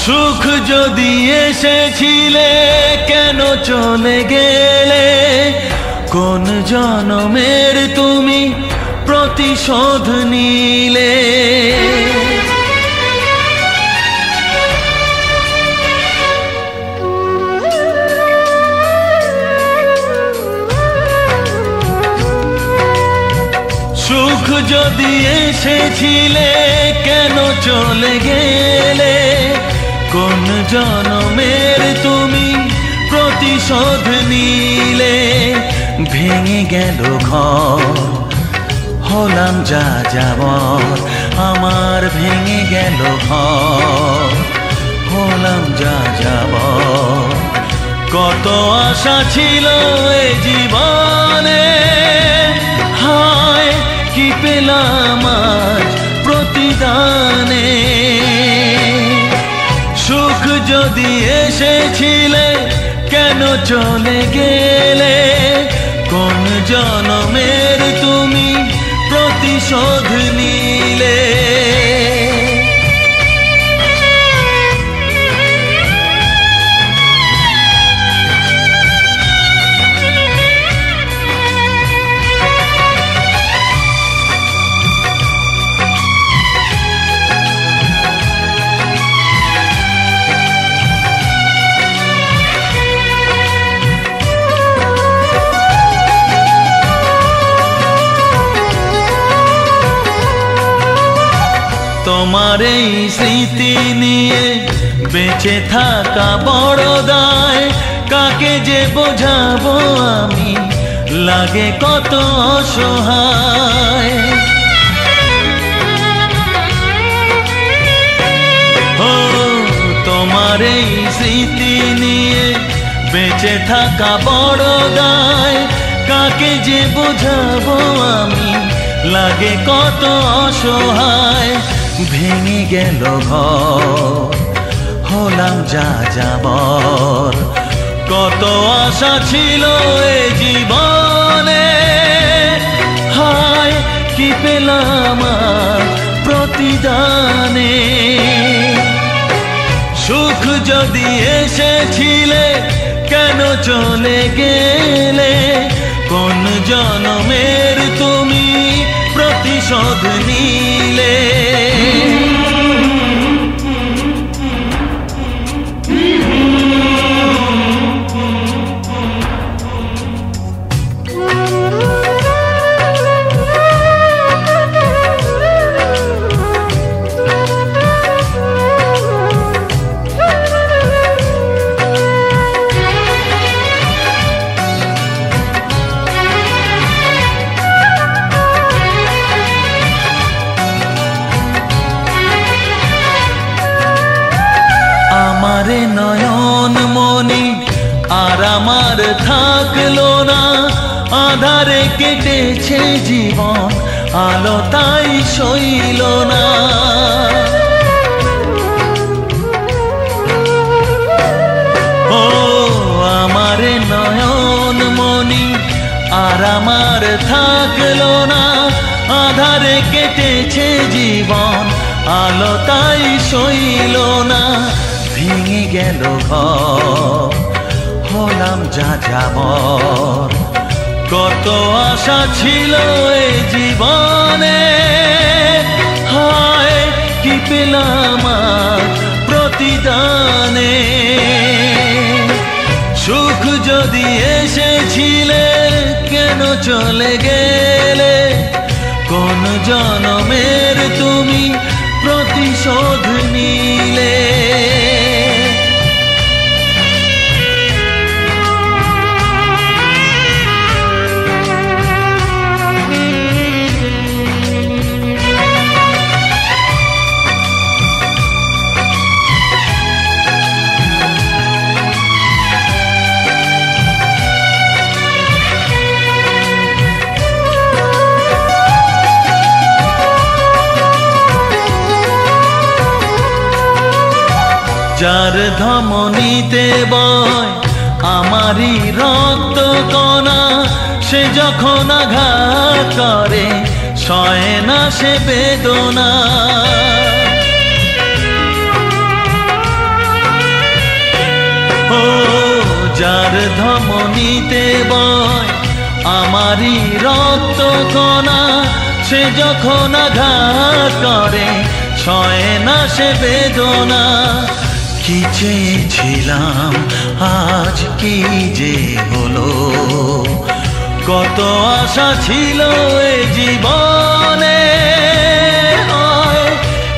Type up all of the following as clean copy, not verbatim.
সুখ যদি এসেছিলে কেন চলে গেলে, কোন জনমের তুমি প্রতিশোধ নিলে। সুখ যদি এসেছিলে কেন চলে গেলে, কোন জনমের তুমি প্রতিশোধ নিলে। ভেঙে গেল ঘর, হলাম যা যাবর, আমার ভেঙে গেল ঘর, হলাম যা যাবর। কত আশা ছিল এ জীবনে, হায় কি পেলাম আজ প্রতিদানে। সুখ যদি এসেছিলে কেন চলে গেলে, কোন জনমের তুমি প্রতিশোধ নিলে। তোমার এই স্মৃতি নিয়ে বেঁচে থাকা বড় দায়, কাকে যে বোঝাবো আমি, লাগে কত অসহায়। ও তোমার এই স্মৃতি নিয়ে বেঁচে থাকা বড় দায়, কাকে যে বোঝাবো আমি, লাগে কত অসহায়। ভেঙে গেল ঘর, হলাম যা যাবর, কত আশা ছিল এ জীবনে, হায় কি পেলাম প্রতিদানে। সুখ যদি এসেছিলে কেন চলে গেলে, কোন জনমের তুমি প্রতিশোধ নিলে। আমারে নয়ন মনি আর আমার থাকলো না, আধারে কেটেছে জীবন, আলো তাই সইল না। ও আমারে নয়ন মনি আর আমার থাকলো না, আধারে কেটেছে জীবন, আলো তাই সইল না। ভেঙে গেল ঘর, হলাম যা যাবর, কত আশা ছিল এ জীবনে, হায় কি পেলাম প্রতিদানে। সুখ যদি এসেছিলে কেন চলে গেলে, কোন জনমের তুমি প্রতিশোধ নিলে। যার ধমনীতে বয় আমারই রক্ত কণা, সে যখন আঘাত করে সয় না সে বেদনা। ধমনীতে বয় আমারই রক্ত কণা, সে যখন আঘাত করে সয় না সে বেদনা। কি চেয়েছিলাম আজ কি যে হলো, কত আশা ছিল এ জীবনে,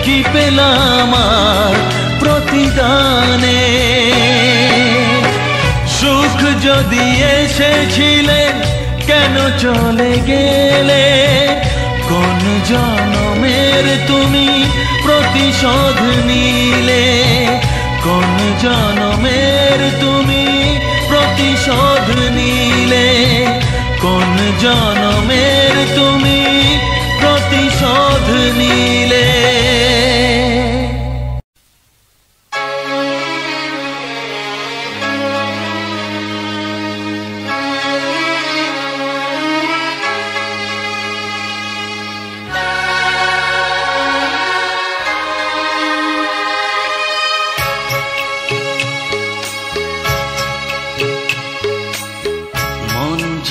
কি পেলাম আর প্রতিদানে। সুখ যদি এসেছিলে কেন চলে গেলে, কোন জনমের তুমি প্রতিশোধ নিলে, কোন জনমের তুমি প্রতিশোধ নিলে, কোন জনমের তুমি প্রতিশোধ নিলে।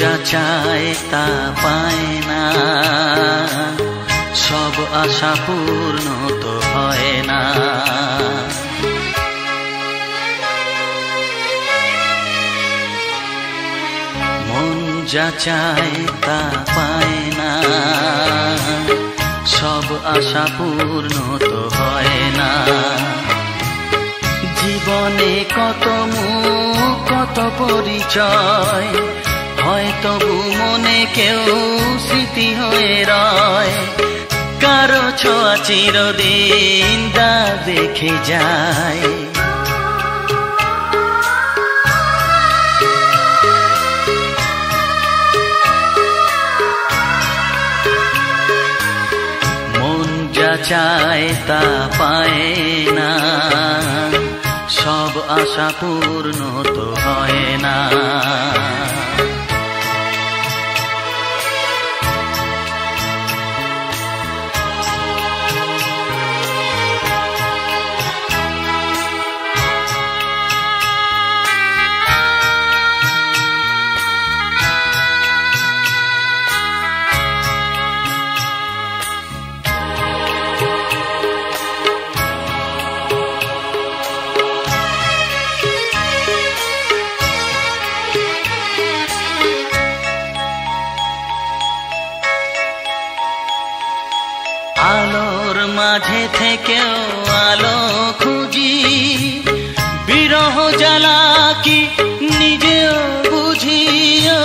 যা চায় তা পায় না, সব আশা পূর্ণ তো হয় না। মন যা চায় তা পায় না, সব আশা পূর্ণ তো হয় না। জীবনে কত মুখ কত পরিচয়, হয়তো মনে কেউ স্মৃতি হয়ে রয়, কারো ছোঁয়া চিরদিন দাগ রেখে যায়। মন যা চায় তা পায় না, সব আশা পূর্ণ তো হয় না। আলোর মাঝে থেকেও আলো খুঁজি, বিরহ জ্বালা কি নিজেও বুঝিও।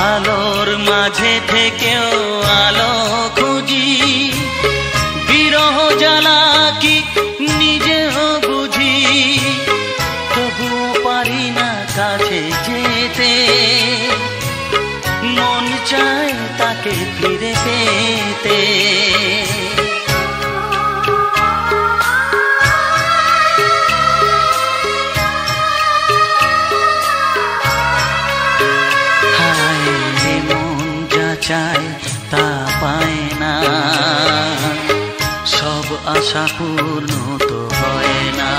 আলোর মাঝে থেকেও আলো খুঁজি, বিরহ জ্বালা কি নিজেও বুঝি। তবুও পারি না কাছে যেতে, মন চায় তাকে ফিরে পেতে। হায় মন যা চায় তা পায় না, সব আশা পূর্ণ তো হয় না।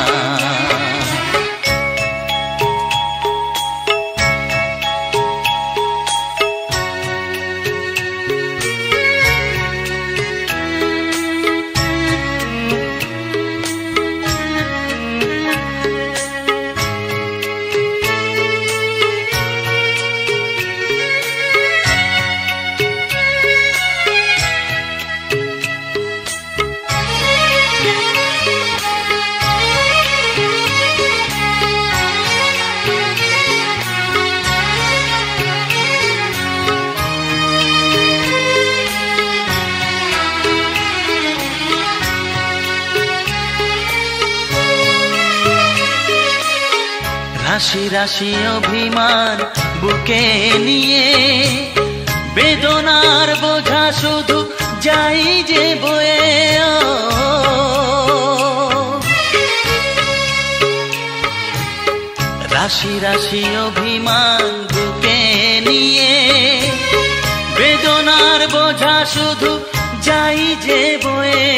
রাশি রাশি অভিমান বুকে নিয়ে, বেদনার বোঝা শুধু যাই যে বয়ে। রাশি রাশি অভিমান বুকে নিয়ে, বেদনার বোঝা শুধু যাই যে বয়ে।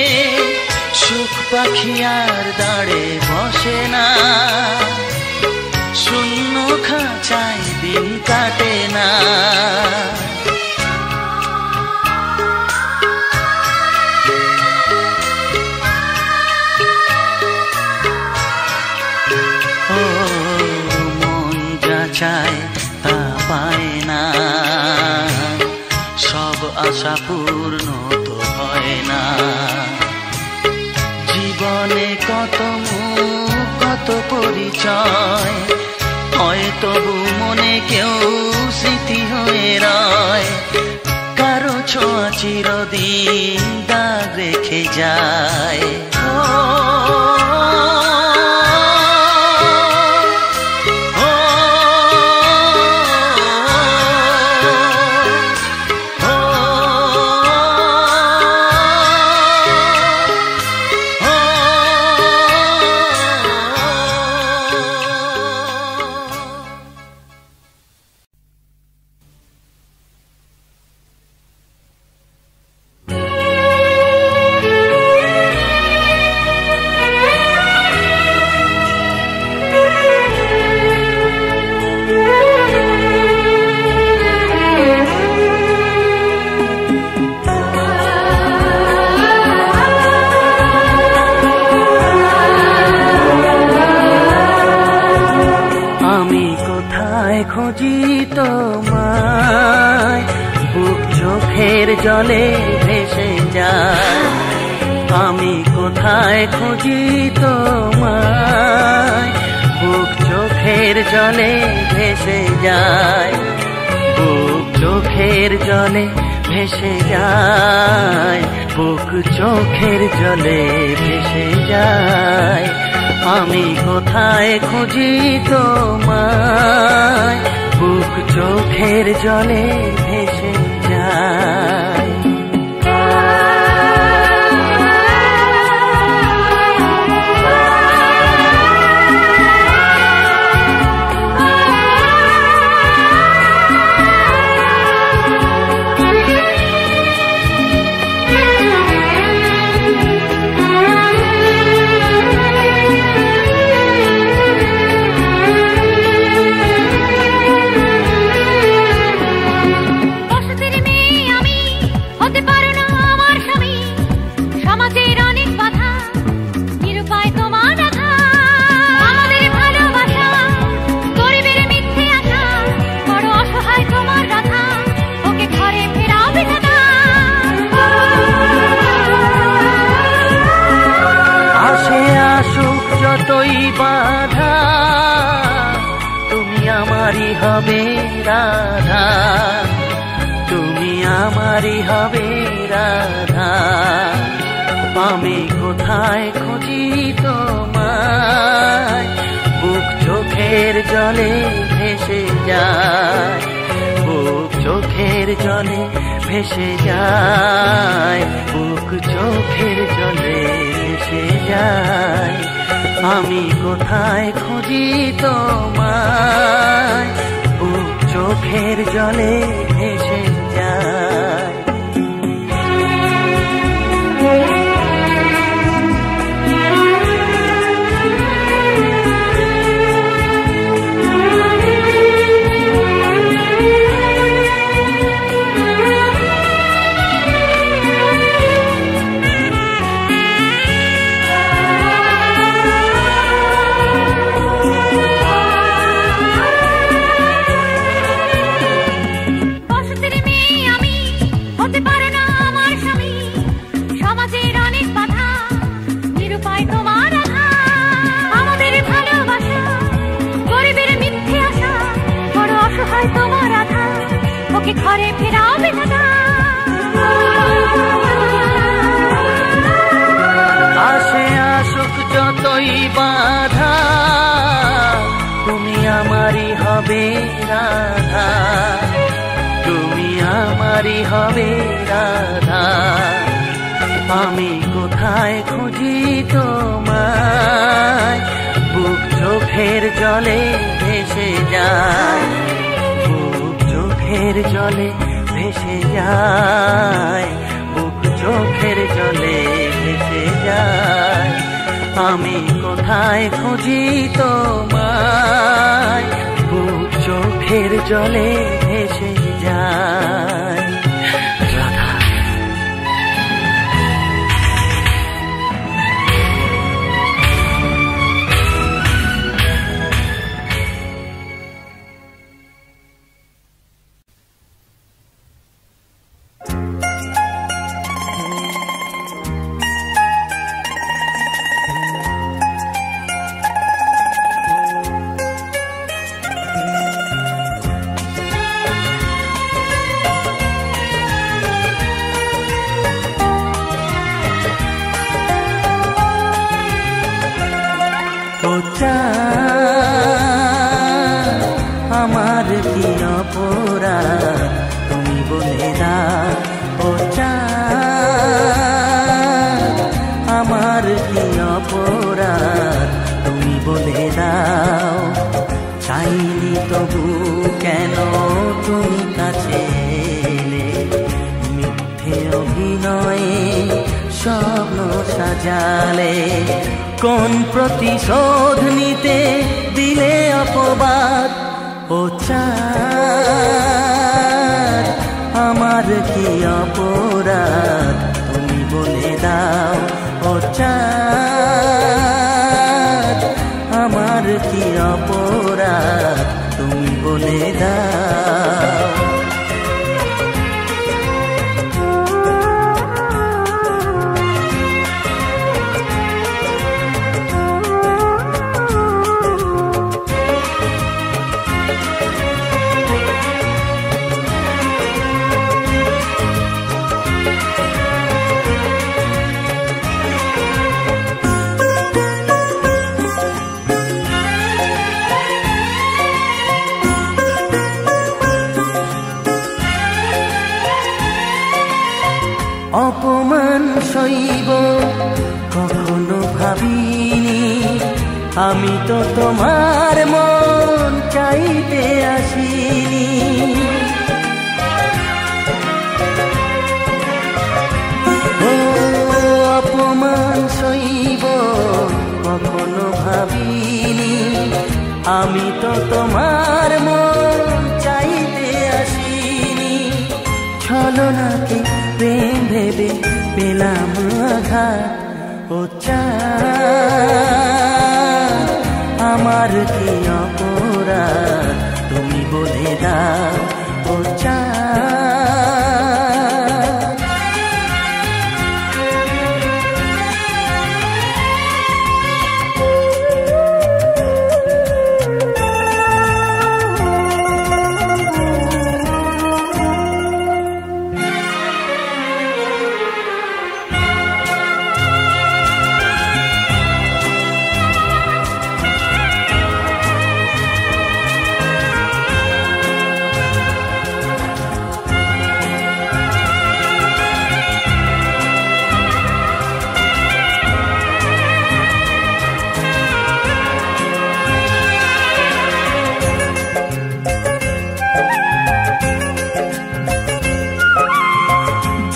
সুখ পাখি আর দাঁড়ে বসে না, শূন্য খাঁচায় দিন কাটে না। ও মন যা চায় তা পায় না, সব আশা পূর্ণ তো হয় না। জীবনে কত মুখ কত পরিচয় হয়, তবু মনে কেউ স্মৃতি হয়ে রয়। কারো ছোঁয়া চিরদিন দাগ রেখে যায়। খুঁজি তোমায়, বুক চোখের জলে ভেসে যায়। আমি কোথায় খুঁজি তোমায়, বুক চোখের জলে ভেসে যায়। বুক চোখের জলে ভেসে যায়, বুক চোখের জলে ভেসে যায়। আমি কোথায় খুঁজি তোমায়, বুক চোখের জলে ভেসে যায়। যতই বাধা তুমি আমারই হবে রাধা, তুমি আমারই হবে রাধা। আমি কোথায় খুঁজি তোমায়, বুক চোখের জলে ভেসে যায়। বুক চোখের জলে ভেসে যায়, বুক চোখের জলে ভেসে যায়। আমি কোথায় খুঁজি তোমায়, বুক চোখের জলে ভেসে যায়। ঘরে ফেরাবে না, আসে আসুক যতই বাধা তুমি আমারই হবে রাধা, তুমি আমারই হবে রাধা। আমি কোথায় খুঁজি তোমায়, বুক চোখের জলে ভেসে যায়। বুক চোখের জলে ভেসে যায়, বুক চোখের জলে ভেসে যায়। আমি কোথায় খুঁজি তোমায়, বুক চোখের জলে ভেসে যায়। রাধা আমার কি অপরাধ তুমি বলে দাও, ও চাঁদ আমার কি অপরাধ তুমি বলে দাও। চাইনি তবু কেন তুমি কাছে এলে, মিথ্যে অভিনয়ে স্বপ্ন সাজালে। কোন প্রতিশোধ নিতে দিলে অপবাদ, ও চাঁদ আমার কি অপরাধ তুমি বলে দাও, ও চাঁদ আমার কি অপরাধ তুমি বলে দাও। অপমান সইব কখনো ভাবিনি, আমি তো তোমার মন চাইতে আসিনি। ও অপমান সইব কখনো ভাবিনি, আমি তো তোমার মন চাইতে আসিনি। ছলনাকে প্রেম ভেবে পেলাম আঘাত, ও চাঁদ আমার কি অপরাধ তুমি বলে দাও, ও চাঁদ।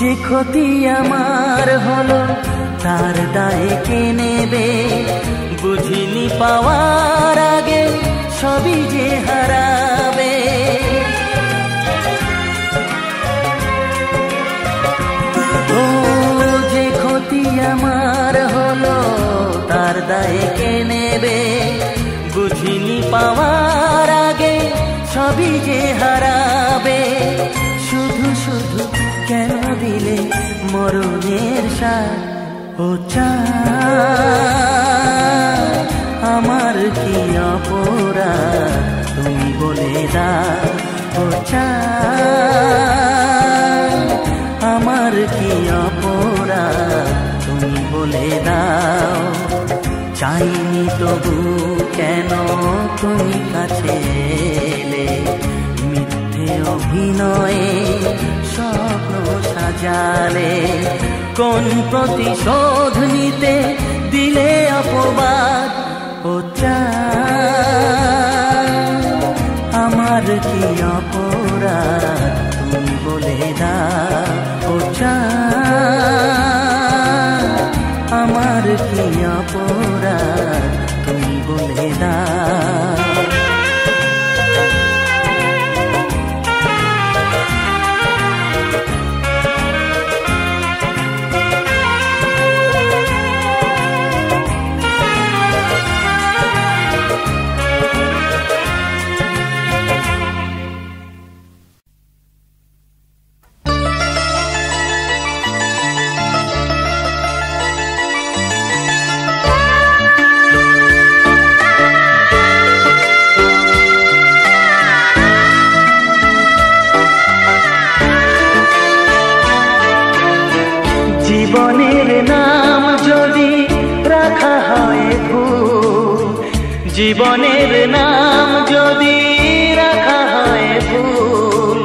যে ক্ষতি আমার হলো তার দায়ে কে নেবে, বুঝিনি পাওয়ার আগে সবই যে হারাবে। ও যে ক্ষতি আমার হলো তার দায়ে কে নেবে, বুঝিনি পাওয়ার আগে সবই যে হারাবে। শুধু শুধু কেন দিলে মরণের সাথ, ও চাঁদ আমার কি অপরাধ তুমি বলে দাও, ও চাঁদ আমার কি অপরাধ তুমি বলে দাও। চাইনি তবু কেন তুমি কাছে এলে, মিথ্যে অভিনয়ে স্বপ্ন সাজালে। কোন প্রতিশোধ নিতে দিলে অপবাদ, ও চাঁদ আমার কি অপরাধ তুমি বলে দাও, ও চাঁদ আমার কি অপরাধ জীবনের নাম যদি রাখা হয় ভুল, জীবনের নাম যদি রাখা হয় ভুল,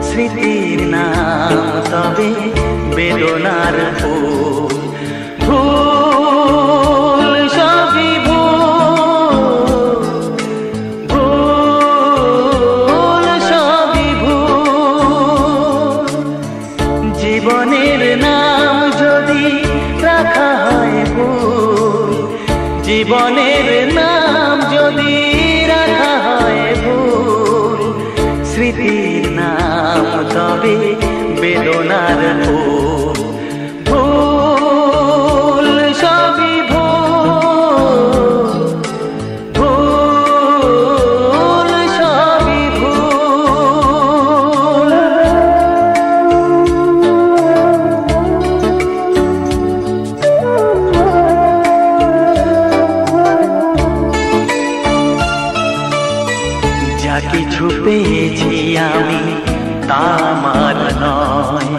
স্মৃতির নাম তবে বেদনার ফুল। ভুল সবই ভুল, ভুল সবই ভুল, জীবনের নাম যদি রাখা হয় ভুল, জীবনের নাম যদি রাখা হয় ভুল, স্মৃতির নাম তবে বেদনার ফুল। ভুল সবই ভুল, ভুল সবই ভুল। যা কিছু পেয়েছি আমি তা আমার নয়,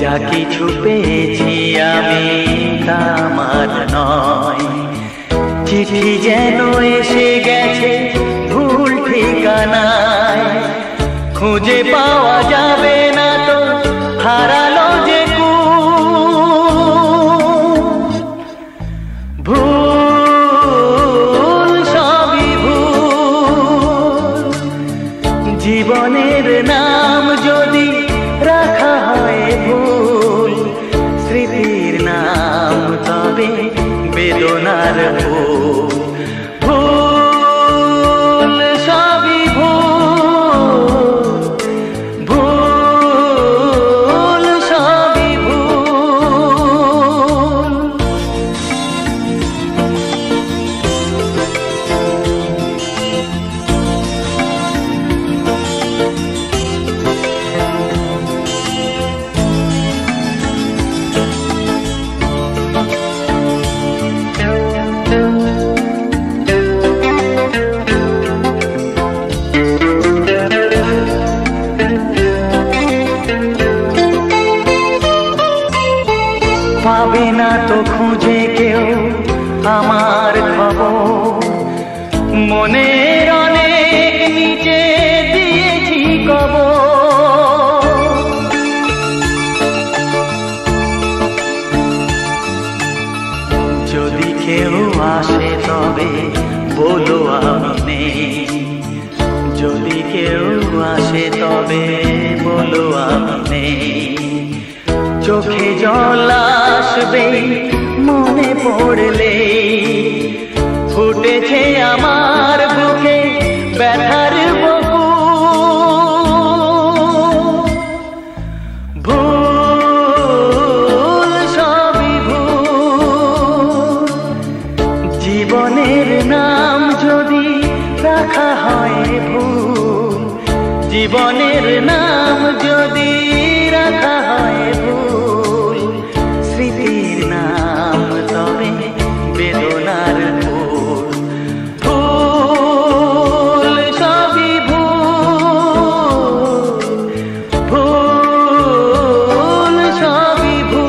যা কিছু পেয়েছি আমি তা আমার নয়। চিঠি যেন এসে গেছে ভুল ঠিকানায়, খুঁজে পাওয়া যাবে না তো হারালো যে ভুল সবই ভুল, জীবনের নাম যদি রাখা হয় ভুল, স্মৃতির নাম তবে বেদনার ফুল। ভুল সবই ভুল, ভুল সবই ভুল। পাবে না তো খুঁজে কেউ আমার খবর, মনের অনেক নিচে দিয়েছি কবর। যদি কেউ আসে তবে বলো আমি নেই, যদি কেউ আসে তবে বলো আমি নেই। চোখে জল আসবে মনে পড়লে, ফুটেছে আমার বুকে ব্যথার বহু। ভুল সবই ভুল, জীবনের নাম যদি রাখা হয় ভুল, জীবনের নাম যদি রাখা হয় ভুল, স্মৃতির নাম তবে বেদনার ফুল। ভুল সবই ভুল, ভুল সবই ভুল।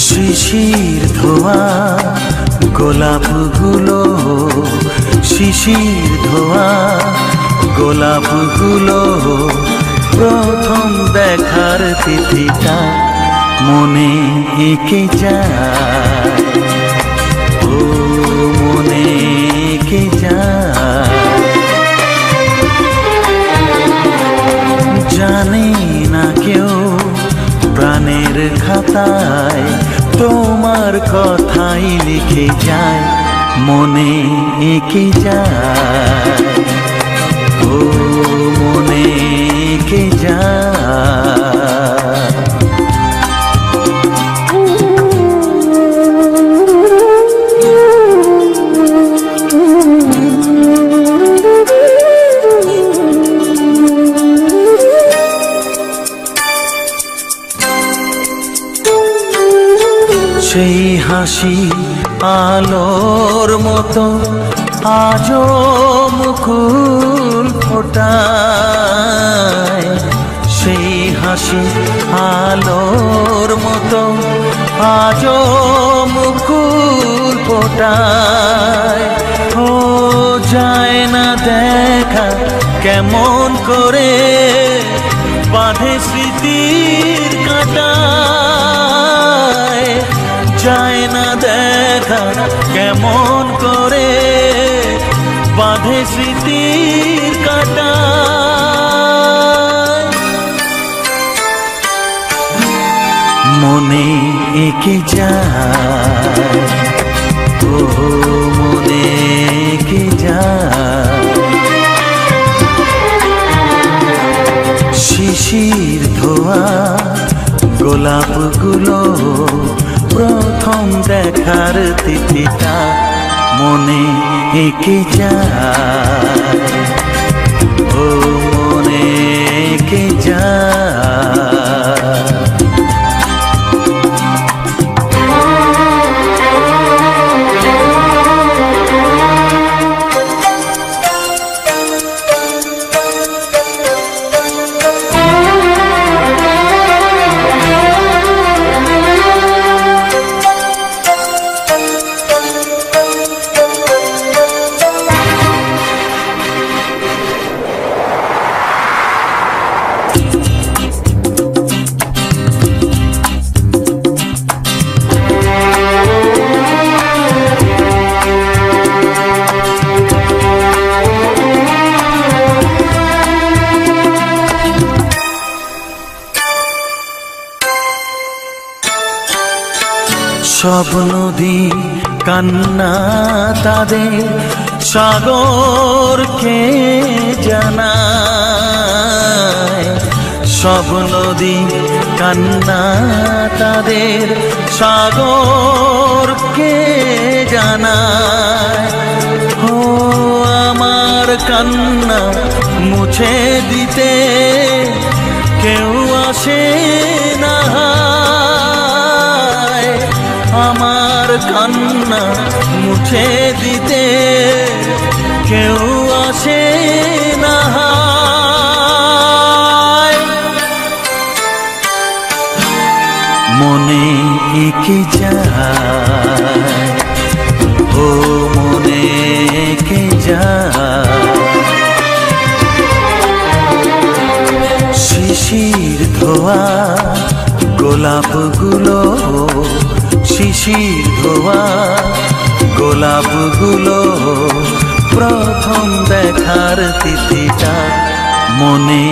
শিশির ধোয়া গোলাপগুলো, শিশির ধোয়া গোলাপগুলো, প্রথম দেখার তিথিটা মনে এঁকে যায়, ও মনে এঁকে যায়। জানে না কেউ প্রাণের খাতায় সবার কথাই লিখে যায়, মনে এঁকে যায়, ও মনে এঁকে যায়। সেই হাসি আলোর মতো আজও মুকুল ফোটায়, সেই হাসি আলোর মতো আজও মুকুল ফোটায়। ও যায় না দেখা কেমন করে বাঁধে স্মৃতির কাঁটায়, যায় না দেখা কেমন করে বাঁধে স্মৃতির কাঁটায়। মনে এঁকে যায়, ও মনে এঁকে যায়। শিশির ধোয়া গোলাপগুলো প্রথম দেখার তিথিটা মনে এঁকে যায়, ও মনে এঁকে যায়। সব নদী কান্না তাদের সাগরকে জানায়, সব নদী কান্না তাদের সাগরকে জানায়। ও আমার কান্না মুছে দিতে কেউ আসে না, আমার কান্না মুছে দিতে কেউ আসে না। মনে এঁকে যায়, ও মনে এঁকে যায়। শিশির ধোয়া গোলাপগুলো, শিশির ধোয়া গোলাপগুলো প্রথম দেখার তিথিটা মনে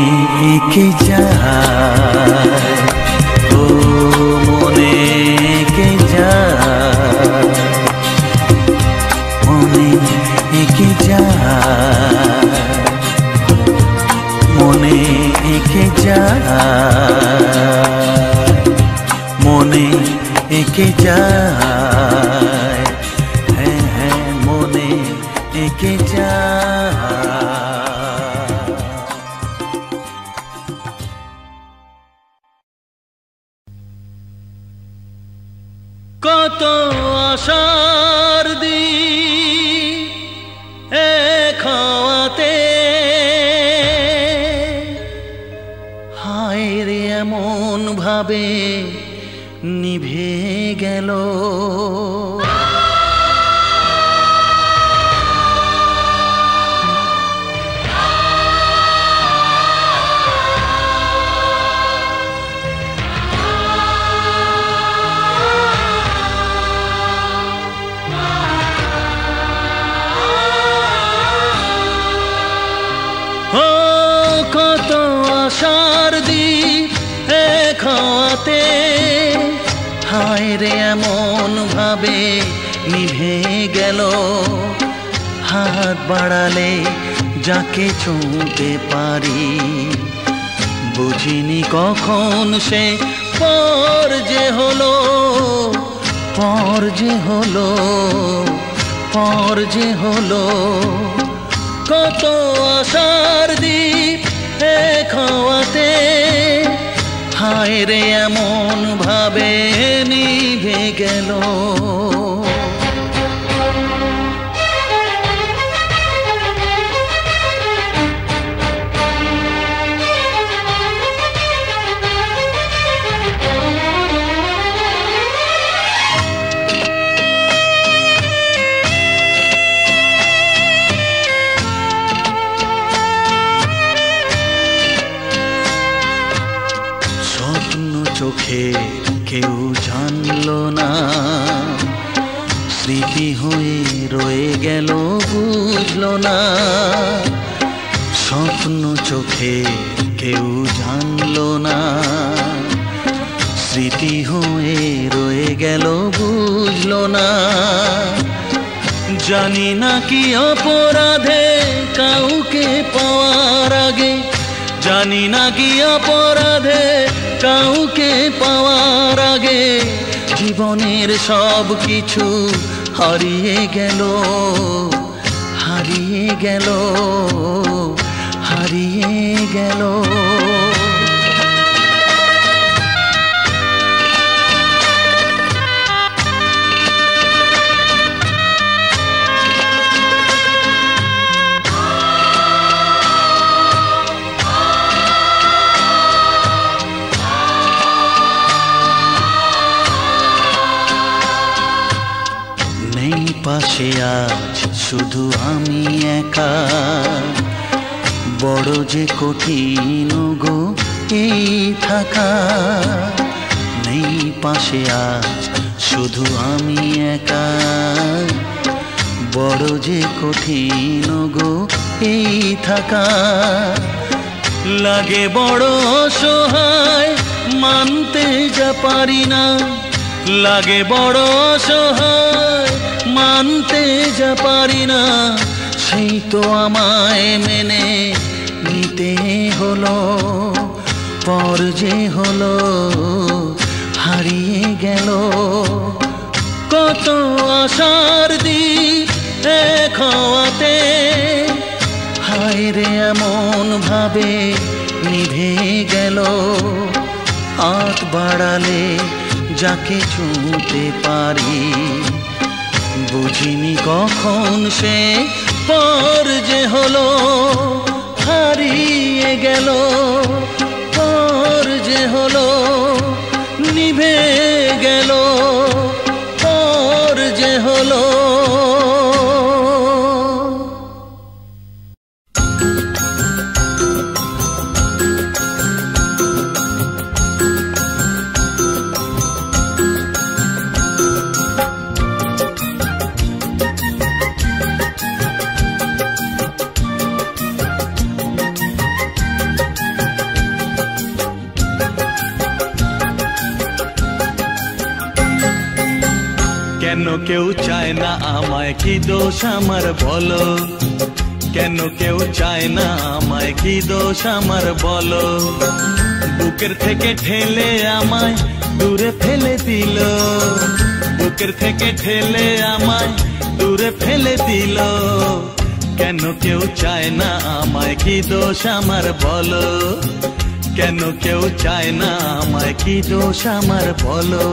এঁকে যায়, ও মনে এঁকে যায়, মনে এঁকে যায়, মনে এঁকে যায়, মনে এঁকে যায়, হ্যাঁ হ্যাঁ মনে এঁকে যায়। কত আশার দিন এক হওয়াতে, হায় রে এমন ভাবে নিভে গেল। ও কত আশার দিন এক হওয়াতে, হায় রে এমন ভাবে নিভে গেল, হাত বাড়ালে যাকে ছুঁতে পারি, বুঝিনি কখন সে পর যে হলো, পর যে হলো, পর যে হলো। কত আশার দ্বীপ এক হওয়াতে, হায় রে এমন ভাবে নিভে গেল। চোখে কেউ জানলো না, স্মৃতি হয়ে রয়ে গেল বুঝলো না। স্বপ্ন চোখে কেউ জানলো না, স্মৃতি হয়ে রয়ে গেল বুঝলো না। জানি না কি অপরাধে কাউকে পাওয়ার আগে, জানি না কি অপরাধে কাউকে পাওয়ার আগে, জীবনের সব কিছু হারিয়ে গেল, হারিয়ে গেল, হারিয়ে গেল। পাশে আজ শুধু আমি একা, বড় যে কঠিন গো এই থাকা। নেই পাশে আজ শুধু আমি একা, বড় যে কঠিন গো এই থাকা। লাগে বড় অসহায় মানতে যা পারি না, লাগে বড় অসহায় মানতে যা পারি না। সেই তো আমায় মেনে নিতে হলো, পর যে হলো হারিয়ে গেল। কত আশার দ্বীপ এক হওয়াতে, হায় রে এমন ভাবে নিভে গেল। হাত বাড়ালে যাকে ছুঁতে পারি, বুঝিনি কখন সে পর যে হলো, হারিয়ে গেল। পর যে হলো নিভে গেল, পর যে হলো। কেন কেউ চায় না আমায়, কি দোষ আমার বলো? কেন কেউ চায় না আমায়, কি দোষ আমার বলো? বুকের থেকে ঠেলে আমায় দূরে ফেলে দিল, বুকের থেকে ঠেলে আমায় দূরে ফেলে দিল। কেন কেউ চায় না আমায়, কি দোষ আমার বলো? কেন কেউ চায় না আমায়, কি দোষ আমার বলো?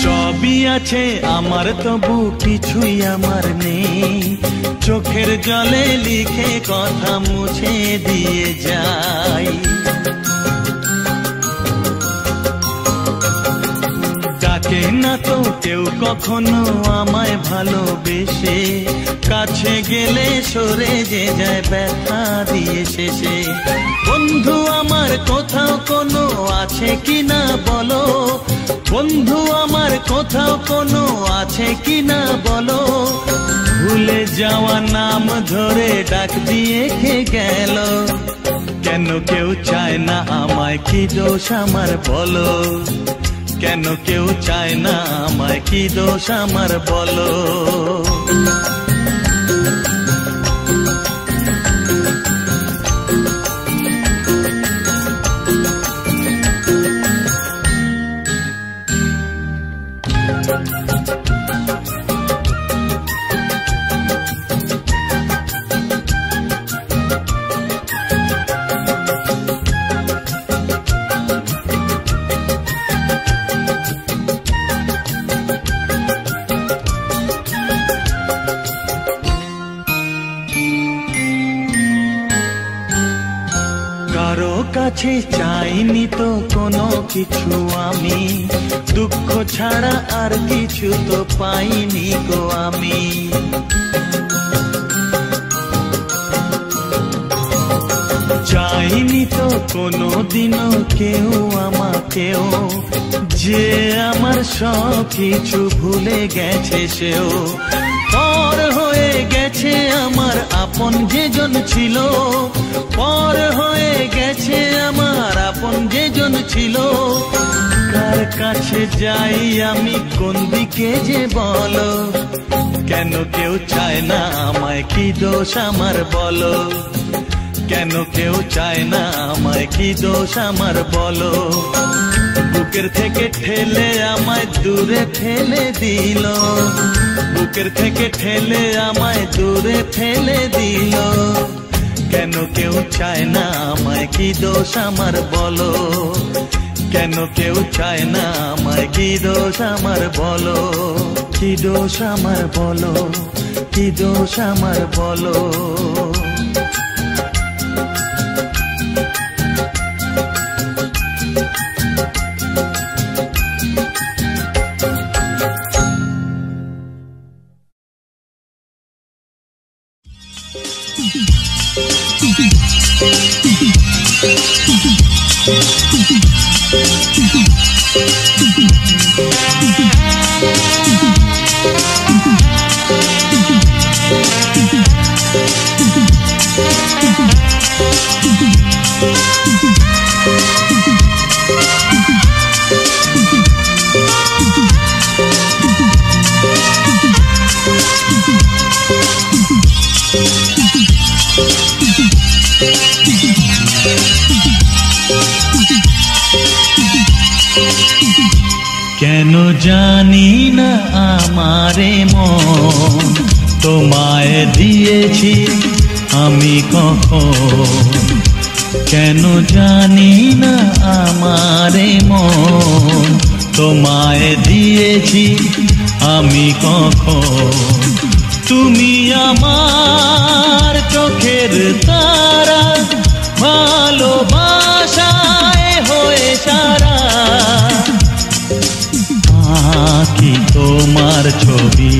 সবই আছে আমার, তবু কিছুই আমার নেই। চোখের জলে লিখে কথা মুছে দিয়ে যাই। থাকে না তো কেউ কখনো আমায় ভালোবেসে, কাছে গেলে সরে যে যায় ব্যথা দিয়ে শেষে। বন্ধু আমার কোথাও কোনো আছে কিনা বলো, বন্ধু আমার কোথাও কোনো আছে কিনা বলো, ভুলে যাওয়া নাম ধরে ডাক দিয়ে কে গেল। কেন কেউ চায় না আমায়, কি দোষ আমার বলো, কেন কেউ চায় না আমায়, কি দোষ আমার বলো। কারো কাছে চাইনি তো কোনো কিছু আমি, দুঃখ ছাড়া আর কিছু তো পাইনি গো আমি। চাইনি তো কোনো দিনও কেউ আমাকেও, যে আমার সব কিছু ভুলে গেছে সেও। পর হয়ে গেছে আমার আপন যেজন ছিল, পর হয়ে গেছে আমার আপন যেজন ছিল। কার কাছে যাই আমি, কোন দিকে যে বলো, কেন কেউ চায় না আমায়, কি দোষ আমার বলো, কেন কেউ চায় না আমায়, কি দোষ আমার বলো। বুকের থেকে ঠেলে আমায় দূরে ফেলে দিল, বুকের থেকে ঠেলে আমায় দূরে ফেলে দিল। কেন কেউ চায় না আমায়, কি দোষ আমার বলো, কেন কেউ চায় না আমায়, কি দোষ আমার বলো, কি দোষ আমার বলো, কি দোষ আমার বলো। কেন জানি না আমারে মন তোমায় দিয়েছি আমি কখন, কেন জানি না আমারে মন তোমায় দিয়েছি আমি কখন। তুমি আমার চোখের তারা, ভালোবাসায় হয়ে সারা, আঁকি তোমার ছবি,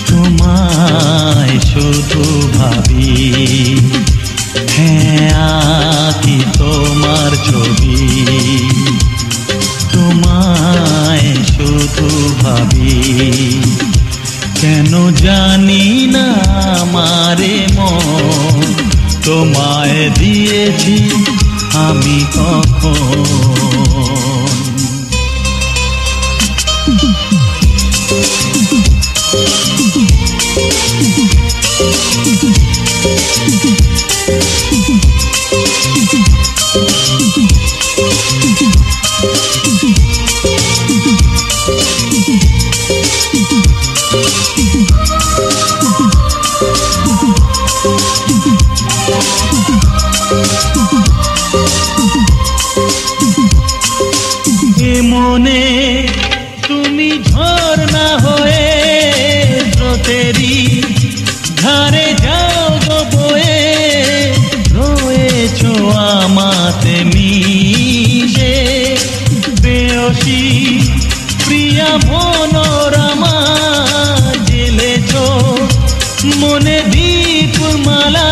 তোমায় শুধু ভাবি। হ্যাঁ আঁকি তোমার ছবি, তোমায় শুধু ভাবি। কেন জানি না আমারে মন তোমায় দিয়েছি আমি কখন। মনে তুমি ঝর্ণা হয়ে স্রোতেরি ধারে যাও গো বয়ে, রয়েছো আমাতে মিশে, বেয়সী ফুলমালা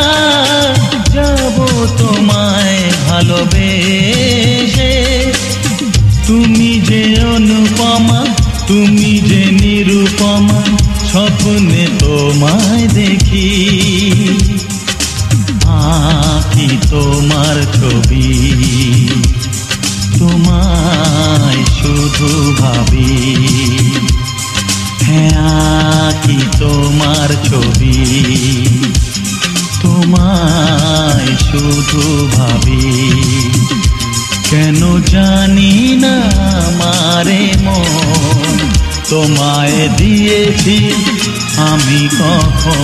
যাব তোমায় ভালোবেসে। তুমি যে অনুপমা, তুমি যে নিরুপমা, স্বপ্নে তোমায় দেখি। আঁকি তোমার ছবি, তোমায় শুধু ভাবি। হ্যাঁ, আঁকি তোমার ছবি, তোমায় শুধু ভাবি। কেন জানি না আমারে মন তোমায় দিয়েছি আমি কখন।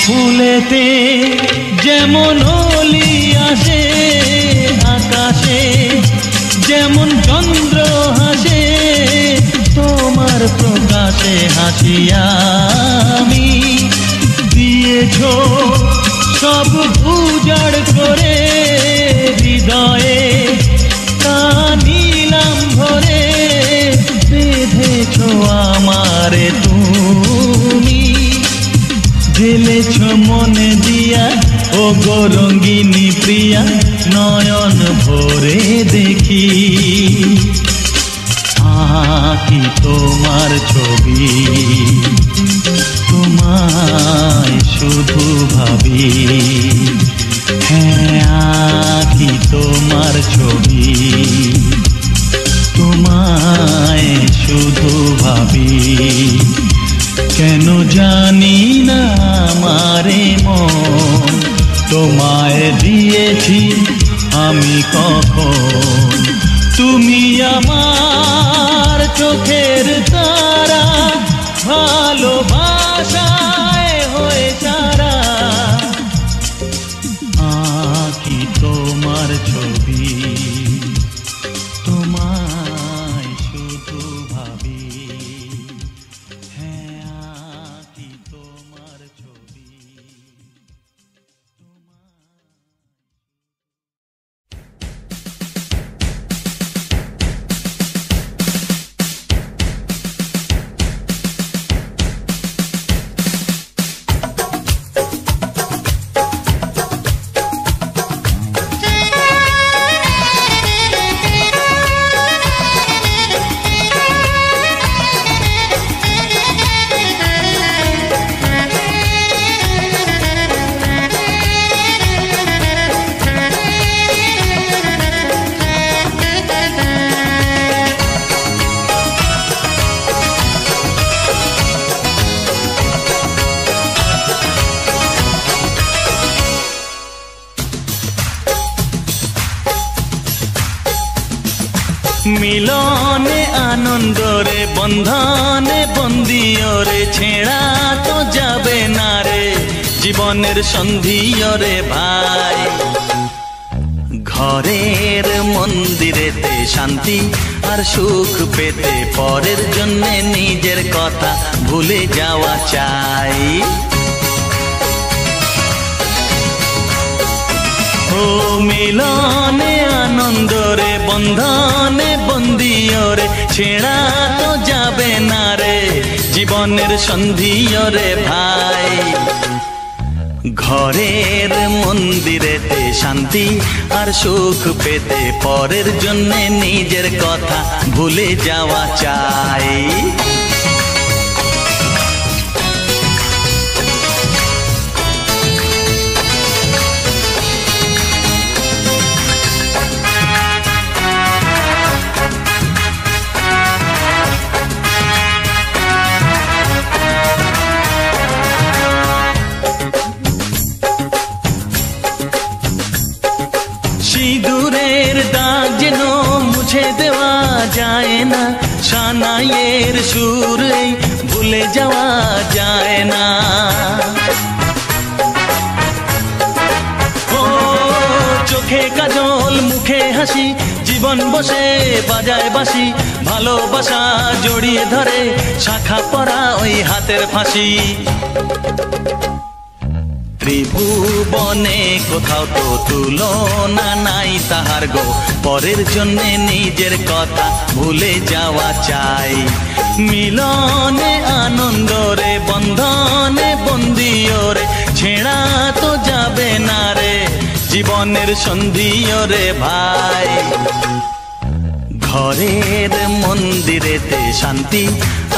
ফুলেতে যেমন অলি আসে, আকাশে যেমন চন্দ্র হাসে, তোমার প্রকাশে হাসিয়া আমি। দিয়েছ সব উজাড় করে, হৃদয়ে তা নিলাম ভরে। বেঁধেছ আমারে তুমি, ঢেলেছ মনে দিয়া ও গো রঙ্গিনী প্রিয়া। নয়ন ভরে দেখি, আঁকি তোমার ছবি, তোমায় শুধু ভাবি। হ্যাঁ, আঁকি তোমার ছবি, তোমায় শুধু ভাবি। কেন জানি না আমারে মন তোমায় দিয়েছি আমি কখন। তুমি আমার চোখের তারা, ভালোবাসায় হয়ে সারা। আঁকি তোমার ছবি, তোমায় শুধু ভাবি। হ্যাঁ, আঁকি তোমার ছবি। মিলনে আনন্দরে, বন্ধনে বন্দিয়রে, ছেড়া তো যাবে না রে জীবনের সন্ধিয়রে ভাই। ঘরের মন্দিরেতে শান্তি আর সুখ পেতে পরের জন্যে নিজের কথা ভুলে যাওয়া চাই। ও মিলনে আনন্দরে, বন্ধনে বন্দিয়রে, ছেড়া তো যাবে না রে জীবনের সন্ধিয়রে ভাই। ঘরের মন্দিরেতে শান্তি আর সুখ পেতে পরের জন্যে নিজের কথা ভুলে যাওয়া চাই। সিঁদুরের দাগ যেন মুছে দেওয়া যায় না, সানাইয়ের সুর এই ভুল ভুলে যাওয়া যায় না। ও চোখে কাজল মুখে হাসি, জীবন বসে বাজায় বাঁশি, ভালোবাসা জড়িয়ে ধরে শাখা পরা ওই হাতের ফাঁসি। ত্রিভুবনে কোথাও তো তুলনা নাই তাহার গো, পরের জন্যে নিজের কথা ভুলে যাওয়া চাই। মিলনে আনন্দ রে, বন্ধনে বন্দি রে, ছেঁড়া তো যাবে না রে জীবনের সন্ধি রে ভাই। ঘরের মন্দিরেতে শান্তি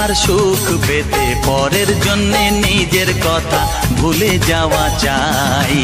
আর সুখ পেতে পরের জন্যে নিজের কথা ভুলে যাওয়া চাই।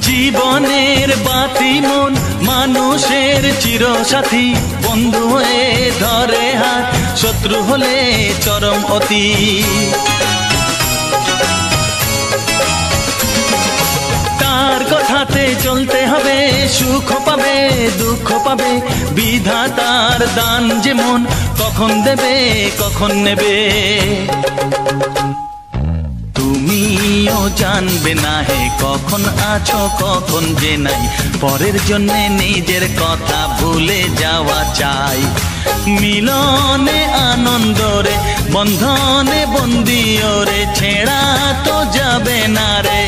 জীবনের বাতি মন মানুষের চিরসাথী, বন্ধু হয়ে ধরে হাত, শত্রু হলে চরম অতি। তার কথাতে চলতে হবে, সুখ পাবে দুঃখ পাবে, বিধাতার দান যেমন কখন দেবে কখন নেবে। তুমিও জানবে না হে কখন আছো কখন যে নাই, পরের জন্যে নিজের কথা ভুলে যাওয়া চাই। মিলনে আনন্দ রে, বন্ধনে বন্দি রে, ছেঁড়া তো যাবে না রে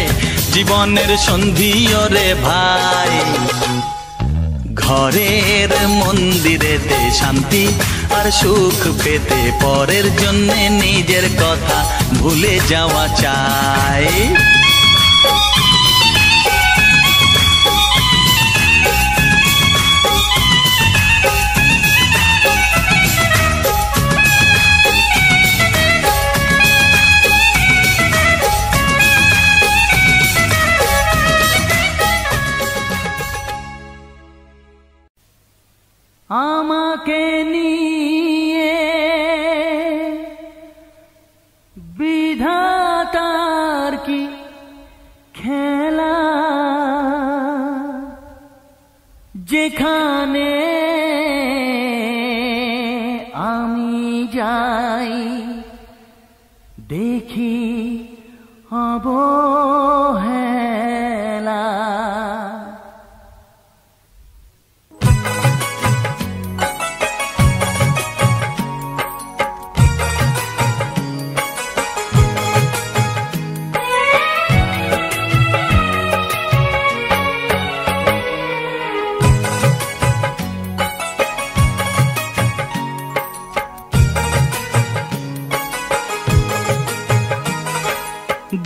জীবনের সন্ধি রে ভাই। ঘরের মন্দিরেতে শান্তি আর সুখ পেতে পরের জন্যে নিজের কথা ভুলে যাওয়া চাই। আমাকে নিয়ে বিধাতার কি খেলা, যেখানে আমি যাই দেখি অবহেলা।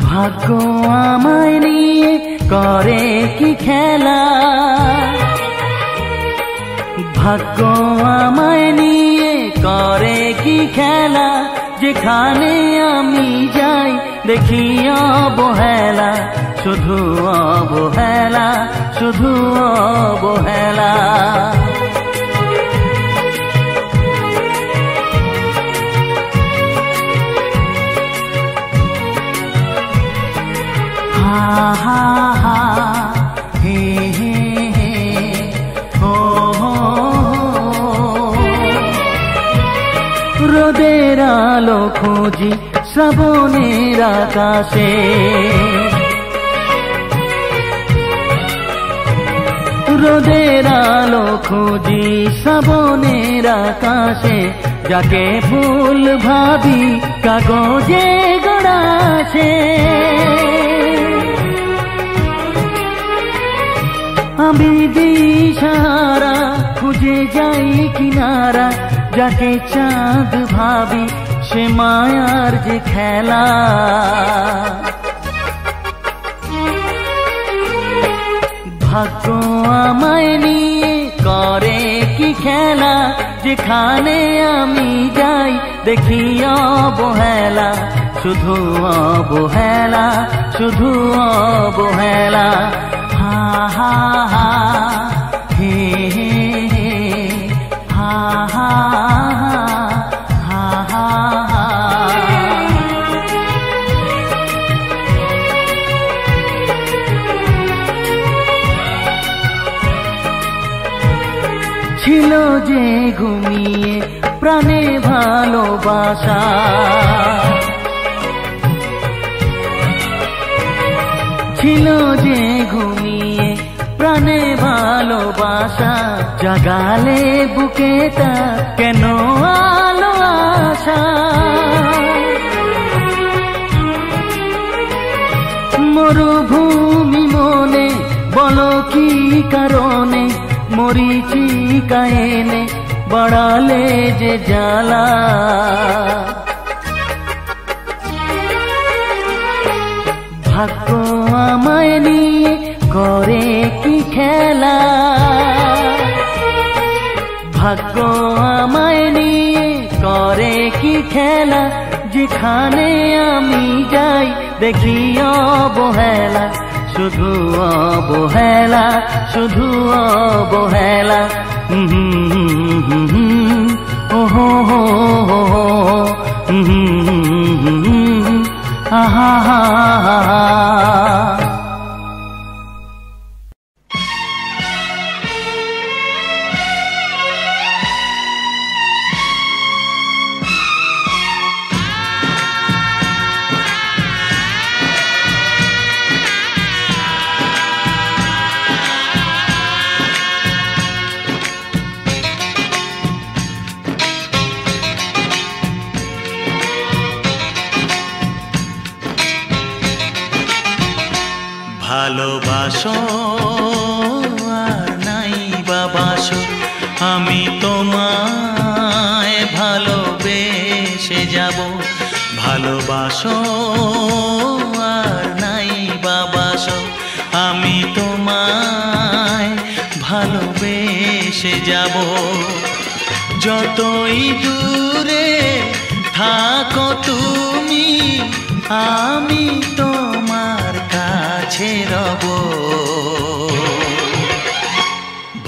ভাগ্য আমায় নিয়ে করে কি খেলা, ভাগ্য আমায় নিয়ে করে কি খেলা, যেখানে আমি যাই দেখি অবহেলা, শুধু অবহেলা, শুধু অবহেলা। হা হা হা হে হে হে ও রোদের আলো খুঁজি শ্রাবণের আকাশে, রোদের আলো খুঁজি শ্রাবণের আকাশে, যাকে ফুল ভাবি কাগজে গড়াছে। আমি দিশাহারা খুঁজে যাই কিনারা, যাকে চাঁদ ভাবি সে মায়ার যে খেলা। ভাগ্য আমায় নিয়ে করে কি খেলা, যেখানে আমি যাই দেখি অবহেলা, শুধু অবহেলা, শুধু অবহেলা। হা হা হা হে হে হে হা হা হা হা হা। ছিল যে ঘুমিয়ে প্রাণে ভালোবাসা, ছিল যে ঘুমিয়ে প্রাণে ভালোবাসা, জাগালে বুকেটা কেন আলো আশা। মরুভূমি মনে বলো কি কারণে, মরিচিকা এনে বাড়ালে যে জ্বালা। ভাগ্য আমায় নিয়ে করে কি খেলা, ভাগ্য আমায় নিয়ে করে কি খেলা, যেখানে আমি যাই দেখি অবহেলা, শুধু অবহেলা, শুধু অবহেলা। ও হো হো আহা হা হা। ভালোবাসো আর নাই বাবাসো, আমি তোমায় ভালোবেসে যাব। ভালোবাসো আর নাই বাবাসো, আমি তোমায় ভালোবেসে যাব। যতই দূরে থাকো তুমি, আমি তোমার কাছে রব।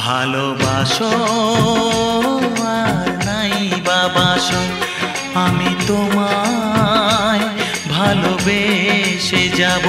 ভালোবাসো আর নাই বাবাসো, আমি তোমায় ভালোবেসে যাব।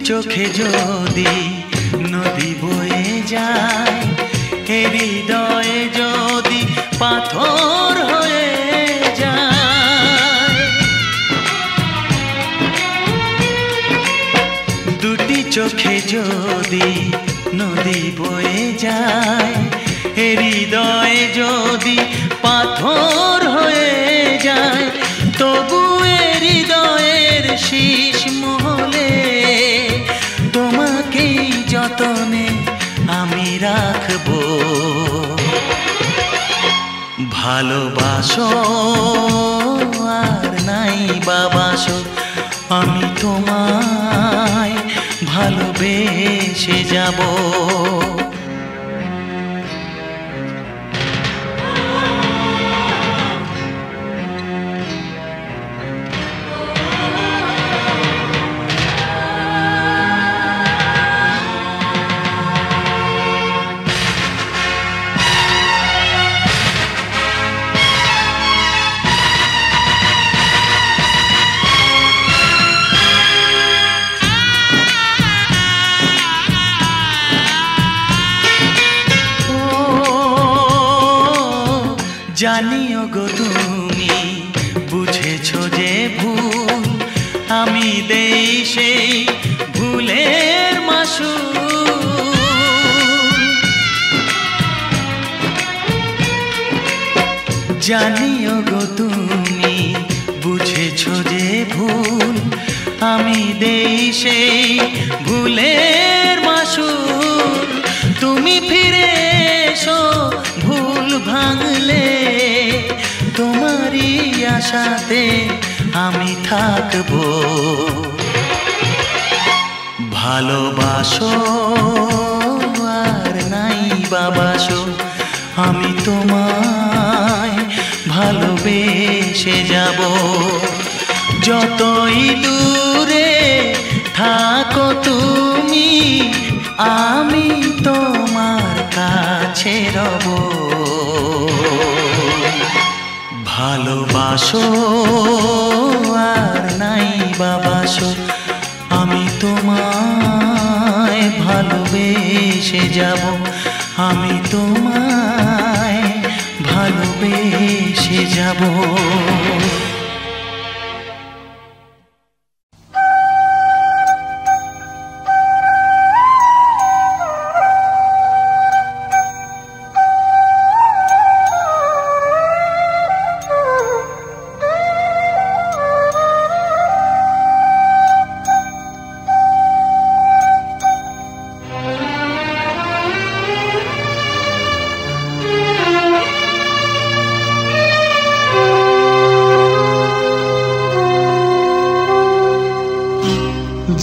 চোখে যদি নদী বয়ে যায়, হৃদয়ে যদি পাথর হয়ে যায়। দুটি চোখে যদি নদী বয়ে যায়, হৃদয়ে যদি পাথর হয়ে যায়, তবু হৃদয়ের শীষ মহলে তোমাকেই যতনে আমি রাখবো। ভালোবাসো আর নাই বাবাসো, আমি তোমায় ভালোবেসে যাব। জানিও গো তুমি বুঝেছো যে ভুল, আমি দেই সেই ভুলের মাসুল। জানিও গো তুমি বুঝেছো যে ভুল, আমি দেই সেই ভুলের মাসুল। তুমি ফিরে এসো ভুল ভাঙলে, তোমারই আশাতে আমি থাকবো। ভালোবাসো আর নাই বাবাসো, আমি তোমায় ভালোবেসে যাব। যতই দূরে থাকো তুমি, আমি তোমার কাছে রব। ভালোবাসো আর নাই বাবাসো, আমি তোমায় ভালোবেসে যাব। আমি তোমায় ভালোবেসে যাব।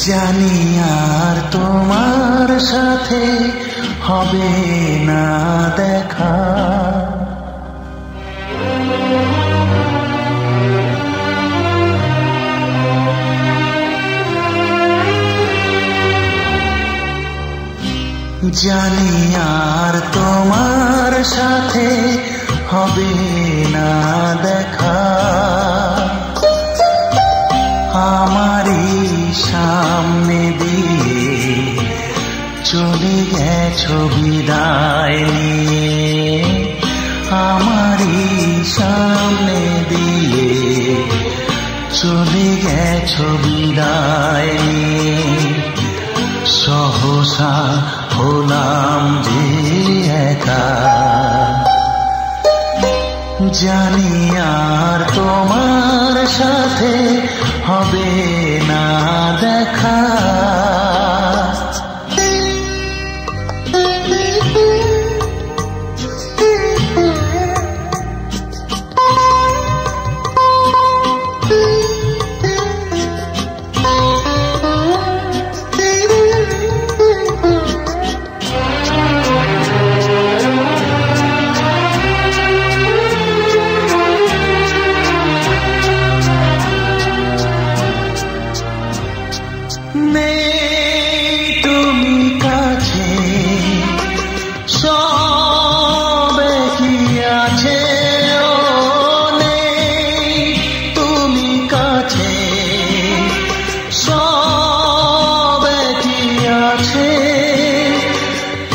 জানি আর তোমার সাথে হবে না দেখা, জানি আর তোমার সাথে হবে না দেখা। আমারই সামনে দিয়ে চলে গেছো বিদায় নিয়ে, আমারই সামনে দিয়ে চলে গেছো বিদায় নিয়ে। সহসা হলাম যে একা, জানি আর তোমার সাথে হবে না দেখা।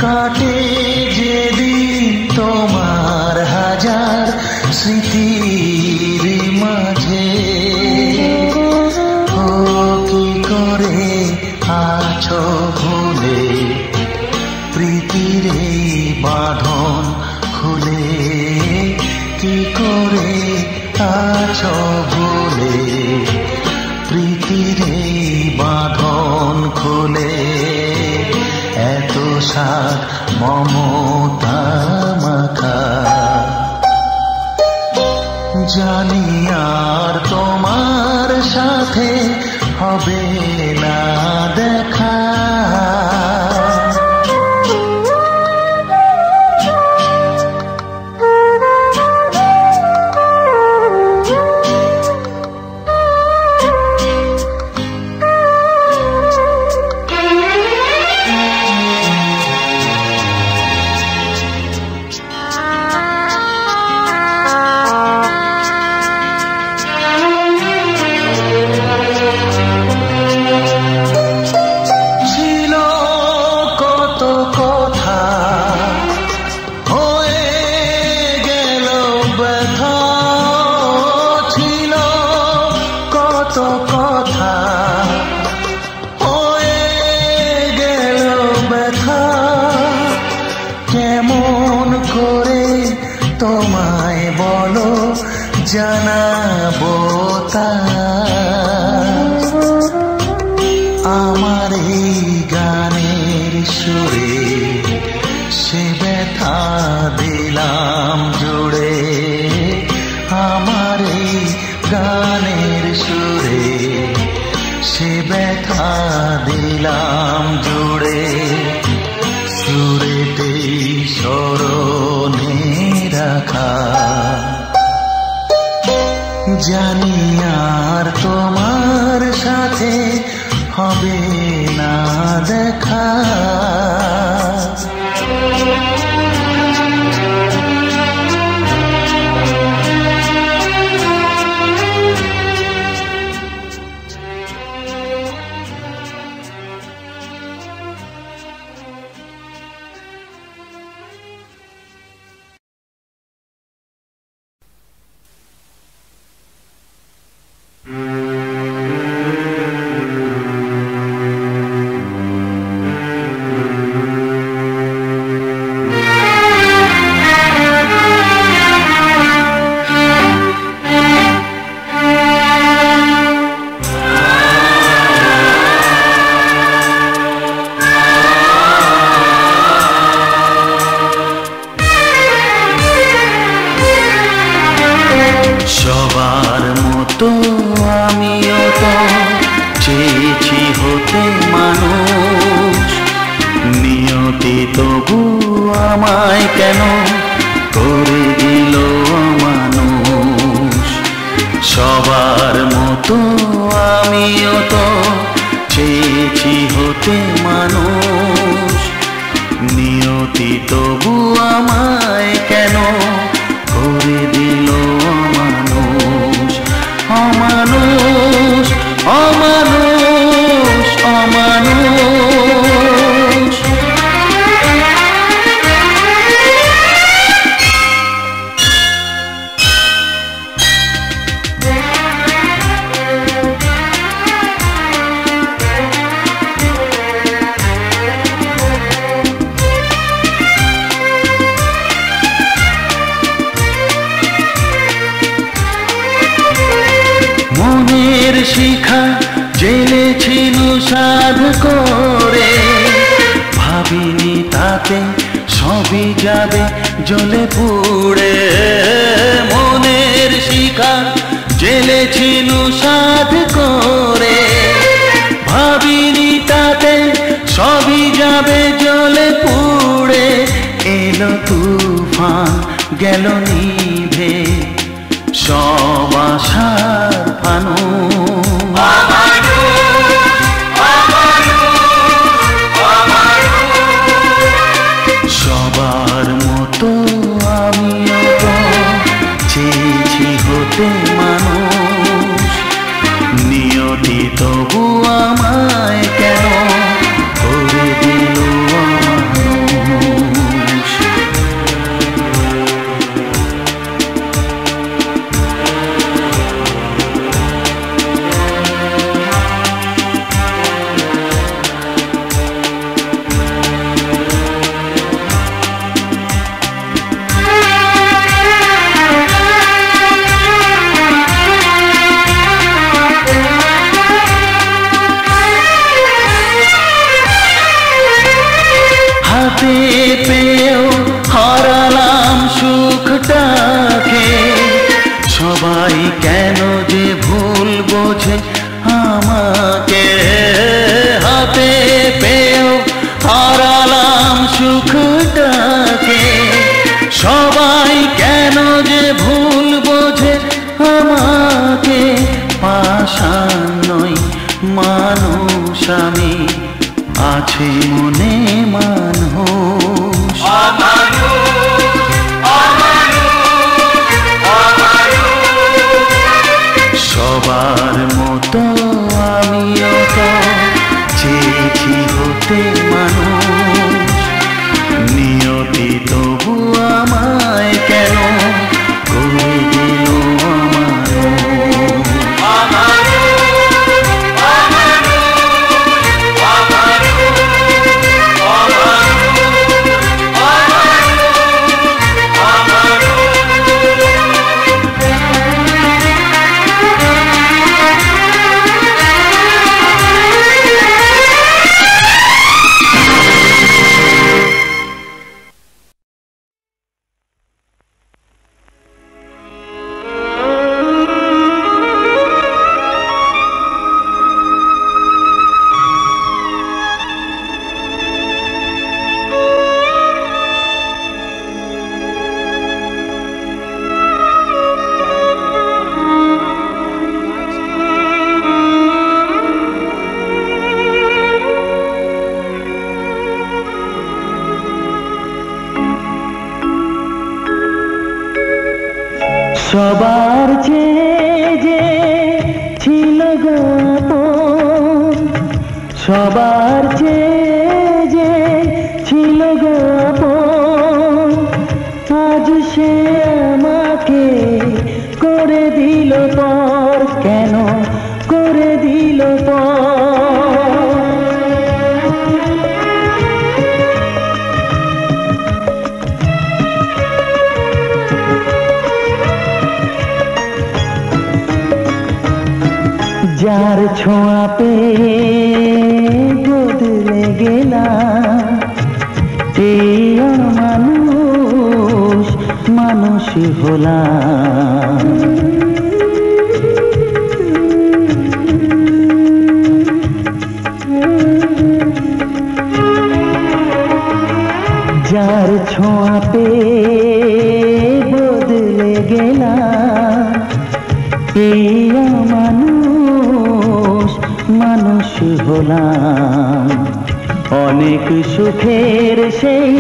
কাটে যেদিন তোমার হাজার স্মৃতির মাঝে, ও কি করে আছো ভুলে প্রীতির বাঁধন খুলে, কি করে আছো ভুলে প্রীতির বাঁধন খুলে। এত সাত মমতা মাখা, জানি আর তোমার সাথে হবে না দেখা। তোমায় বলো জানাবো তা আমার এই গানের সুরে সে ব্যথা দিলাম জুড়ে আমার এই গানের সুরে সে ব্যথা দিলাম জুড়ে সুরেতেই স্মরণে রাখা জানি আর তোমার সাথে হবে না দেখা সবার মতো আমিও তো চেয়েছি হতে মানুষ নিয়তি তবু আমায় কেন করে দিল মানুষ সবার মতো আমিও তো চেয়েছি হতে মানুষ নিয়তি তবু আমায় কেন করে দিল অমানুষ অমানুষ অমানুষ অমানুষ মনের শিখা জেলেছিল সাধ করে ভাবিনি তাতে সবই যাবে জ্বলে পুড়ে মনের শিখা জেলেছিল সাধ করে ভাবিনি তাতে সবই যাবে জ্বলে পুড়ে এলো তুফান গেল নিভে সব আশার সবার মতো আমিও তো চেয়েছি হতে মানুষ নিয়তি তবু আমায় কেন করে দিল অমানুষ হাতে পেয়েও হারালাম সুখটাকে সবাই কেন যে ভুল বোঝে আমাকে হাতে পেয়েও হারালাম সুখটাকে সবাই কেন যে ভুল বোঝে আমাকে পাষাণ নই মানুষ আমি আছে মনে মানুষ সবার মতো আমিও তো চেয়েছি হতে মানুষ নিয়তি তবু আমায় কেন করে দিল অমানুষ সবার চেয়ে যে ছিল গো আপন, সবার চেয়ে যে ছিল গো আপন, আজ সে আমাকে করে দিল পর, কেন করে দিল পর। যার ছোঁয়া পেয়ে বদলে গেলাম, এই মানুষ মানুষ হলাম। যার ছোঁয়া পেয়ে বদলে গেলাম, এই মানুষ মানুষ হলাম। অনেক সুখের সেই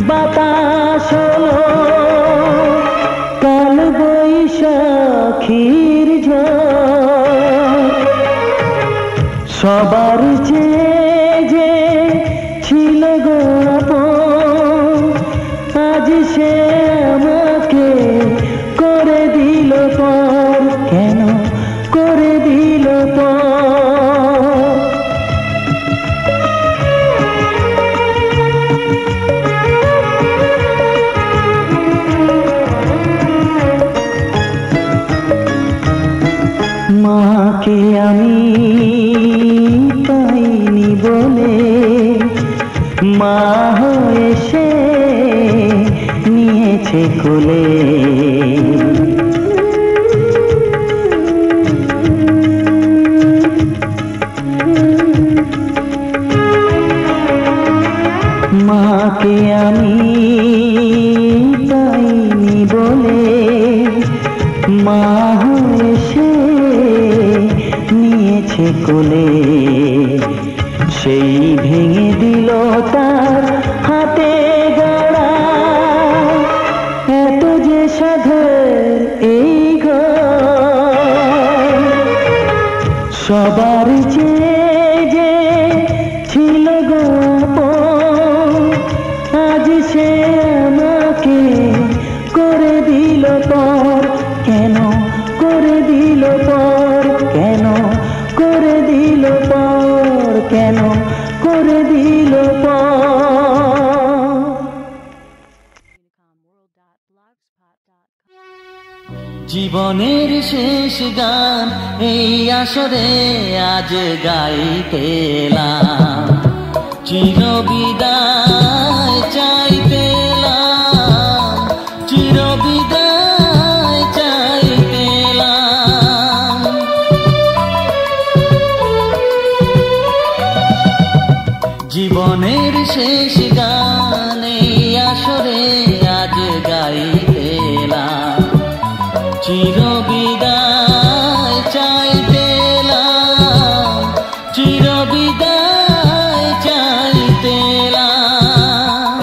বাতাস হলো, কাল বৈশাখীর ঝড়। সবার চেয়ে যে ছিল গো আপন, আজ সে আমাকে করে দিল পর, কেন করে দিল পর। মাকে আমি পাইনি বলে, মা হয়ে সে নিয়েছে কোলে। মাকে আমি পাইনি বলে, মা হয়ে সে নিয়েছে কোলে। সেই ভেঙে দিল তার হাতে গড়া, এত যে সাধের এই ঘর। সবার চেয়ে যে ছিল গো আপন, আজ সে আমাকে করে দিল পর, কেন করে দিল পর, কেন করে দিল পর, কেন করে দিল পর। জীবনের শেষ গান এই আসরে আজ গাইতে এলাম, চিরবিদায় চাইতে এলাম, চিরবিদায় চাইতে এলাম। জীবনের শেষ গান এই আসরে আজ গাইতে এলাম, চিরবিদায় চাইতে এলাম, চিরবিদায় চাইতে এলাম।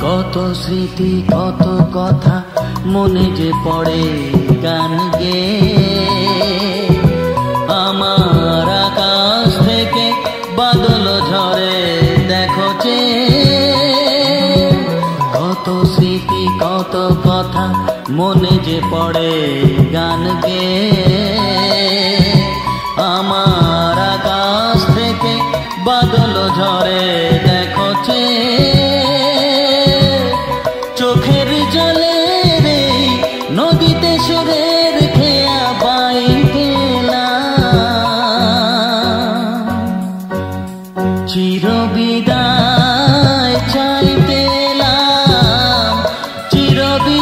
কত স্মৃতি কত কথা মনে যে পড়ে গান গে, আমার আকাশ থেকে বাদল ঝরে দেখো যে। কত স্মৃতি কত কথা মনে যে পড়ে গান গে, আমার আকাশ থেকে বাদল ঝরে দেখো যে। চোখের জলে রে নদীতে সুরের খেয়া পাই গেলাম, চিরবিদায় চাইতে এলাম, চিরবিদায়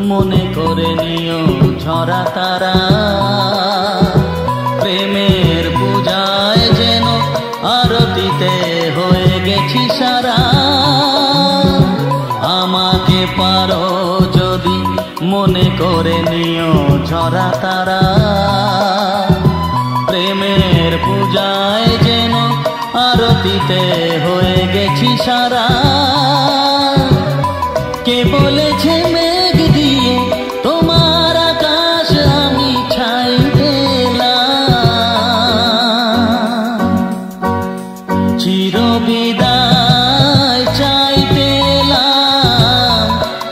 মনে করে নিও ঝরা তারা, প্রেমের পূজায় যেন আরতিতে হয়ে গেছি সারা। আমাকে পারো যদি মনে করে নিও ঝরা তারা, প্রেমের পূজায় যেন আরতিতে হয়ে গেছি সারা। কে বলেছে মেঘ দিয়ে তোমার আকাশ আমি ছাই দিলাম, চিরবিদায় চাইতে এলাম,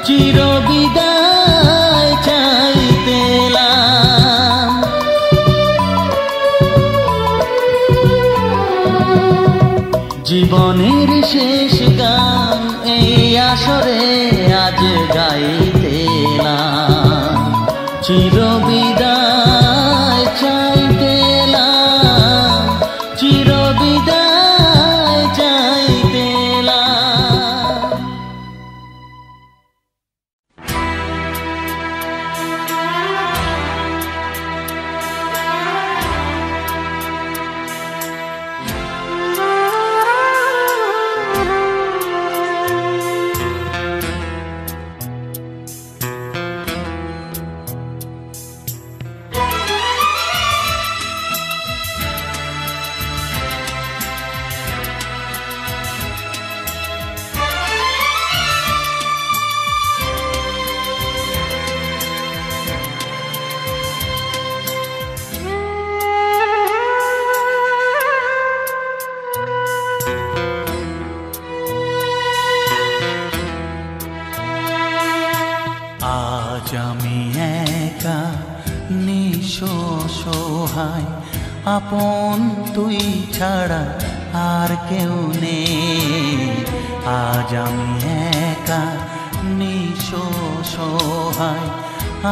চিরবিদায় চাইতে এলাম। জীবনের শেষ গান এই আসরে আজ গাইতে এলাম, চিরবিদায় চাইতে এলাম, চিরবিদায় চাইতে এলাম। আজ আমি একা নিঃসহায়, আপন তুই ছাড়া আর কেউ নেই। আজ আমি একা নিঃসহায়,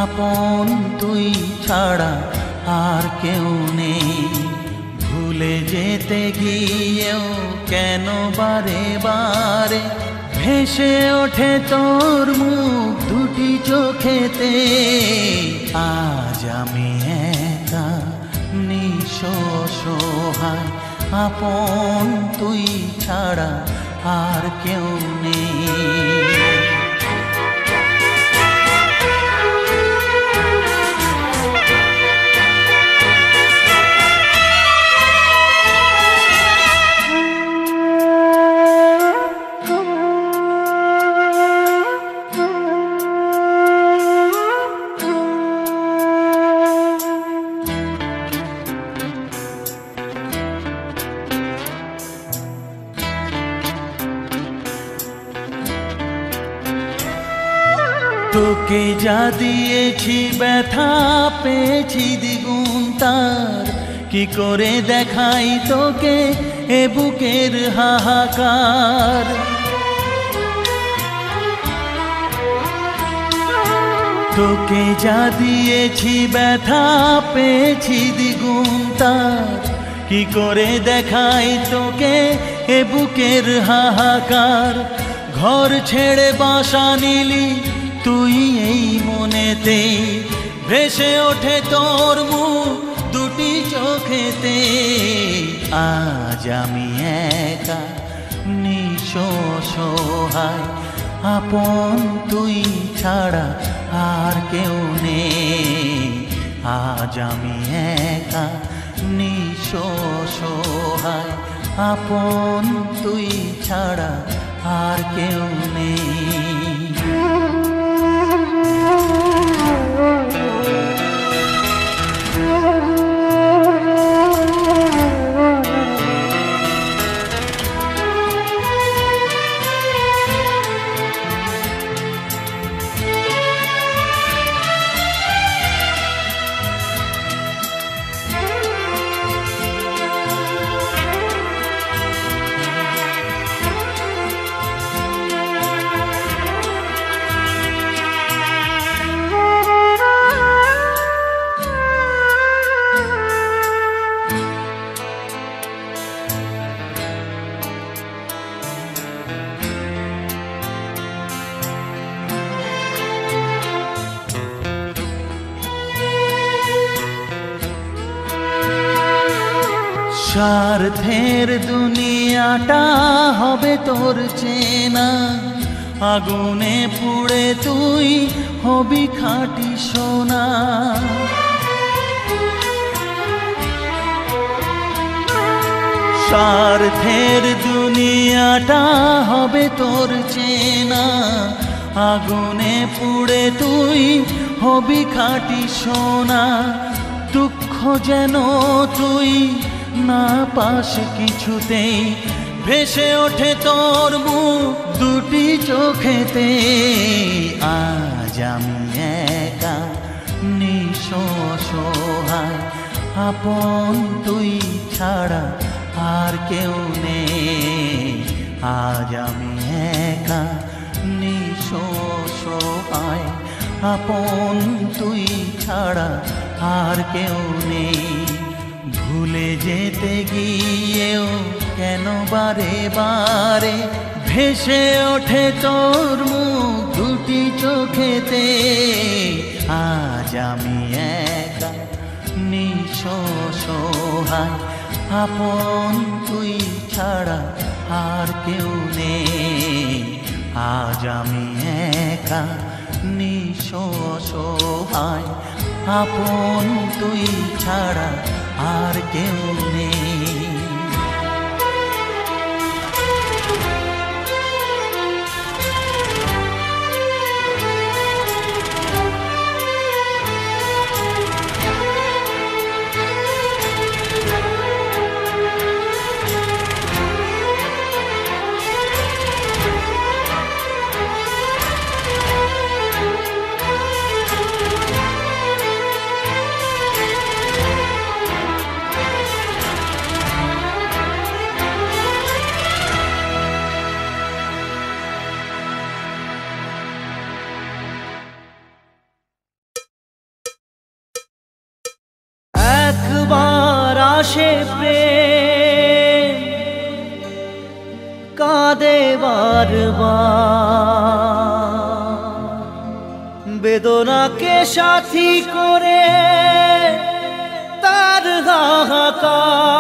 আপন তুই ছাড়া আর কেউ নেই। ভুলে যেতে গিয়েও কেন বারে বারে ভেসে ওঠে তোর মুখ দুটি চোখেতে। আজ আমি একা নিঃসহায়, আপন তুই ছাড়া আর কেউ নেই। তোকে যা দিয়েছি ব্যথা পেয়েছি দ্বিগুণ তার, কি করে দেখাই তোকে এ বুকের হাহাকার। তোকে যা দিয়েছি ব্যথা পেয়েছি দ্বিগুণ তার, কি করে দেখাই তোকে এ বুকের হাহাকার। ঘর ছেড়ে বাসা নিলি তুই এই মনেতে, ভেসে ওঠে তোর মুখ দুটি চোখেতে। আজ আমি একা নিঃসহায়, আপন তুই ছাড়া আর কেউ নেই। আজ আমি একা নিঃসহায়, আপন তুই ছাড়া আর কেউ নেই। স্বার্থের দুনিয়াটা হবে তোর চেনা, আগুনে পুড়ে তুই হবি খাঁটি সোনা। স্বার্থের দুনিয়াটা হবে তোর চেনা, আগুনে পুড়ে তুই হবি খাঁটি সোনা। দুঃখ যেন তুই না পাস কিছুতেই, ভেসে ওঠে তোর মুখ দুটি চোখেতে। আজ আমি একা নিঃসহায়, আপন তুই ছাড়া আর কেউ নেই। আজ আমি একা নিঃসহায়, আপন তুই ছাড়া আর কেউ নেই। ভুলে যেতে গিয়েও কেন বারে বারে ভেসে ওঠে তোর মুখ দুটি চোখেতে। আজ আমি একা নিঃসহায়, আপন তুই ছাড়া আর কেউ নেই। আজ আমি একা নিঃসহায়, আপন তুই ছাড়া আর কেউ নেই। একবার আসে প্রেম, কাঁদে বারবার, বেদনাকে সাথী করে তার হাহাকার।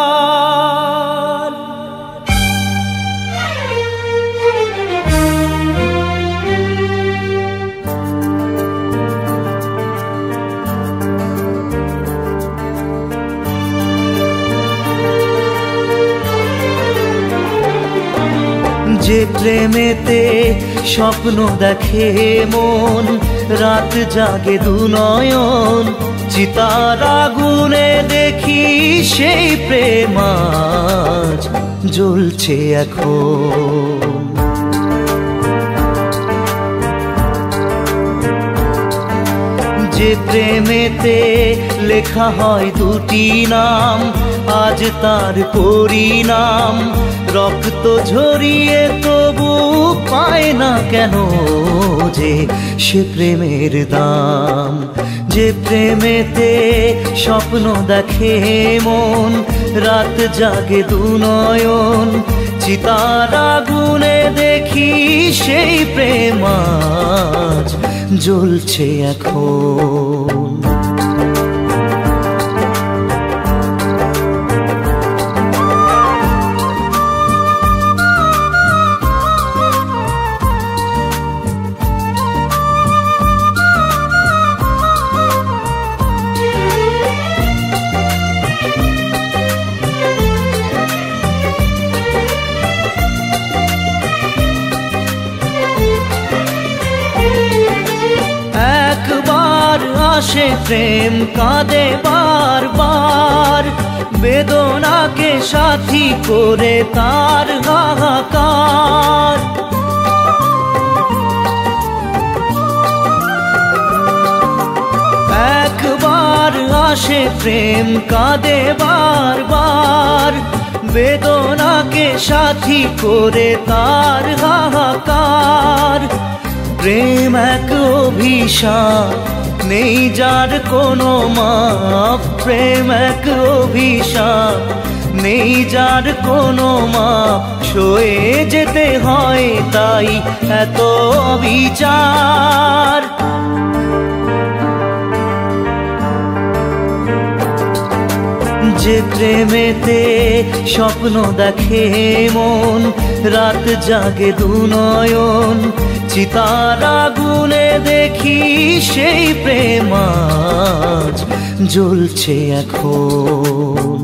যে প্রেমেতে স্বপ্ন দেখে মন, রাত জাগে দু নয়ন, চিতার আগুনে দেখি সেই প্রেম আজ জ্বলছে এখন। যে প্রেমেতে লেখা হয় দুটি নাম, আজ তার পরিণাম রক্ত ঝরিয়ে তবু পায় না কেন যে সে প্রেমের দাম। যে প্রেমেতে স্বপ্ন দেখে মন, রাত জাগে দু নয়ন, চিতার আগুনে দেখি সেই প্রেম আজ জ্বলছে এখন। আসে প্রেম কাঁদে বারবার, বেদনাকে সাথী করে তার হাহাকার। একবার আসে প্রেম কাঁদে বারবার, বেদনাকে সাথী করে তার হাহাকার। প্রেম এক অভিশাপ, নেই যার কোনো মাপ। প্রেম এক অভিশাপ, নেই যার কোনো মাপ। সয়ে যেতে হয় তাই এত বিচার। যে প্রেমেতে স্বপ্ন দেখে মন, রাত জাগে দুনয়ন, চিতার আগুনে দেখি সেই প্রেম আজ জ্বলছে এখন।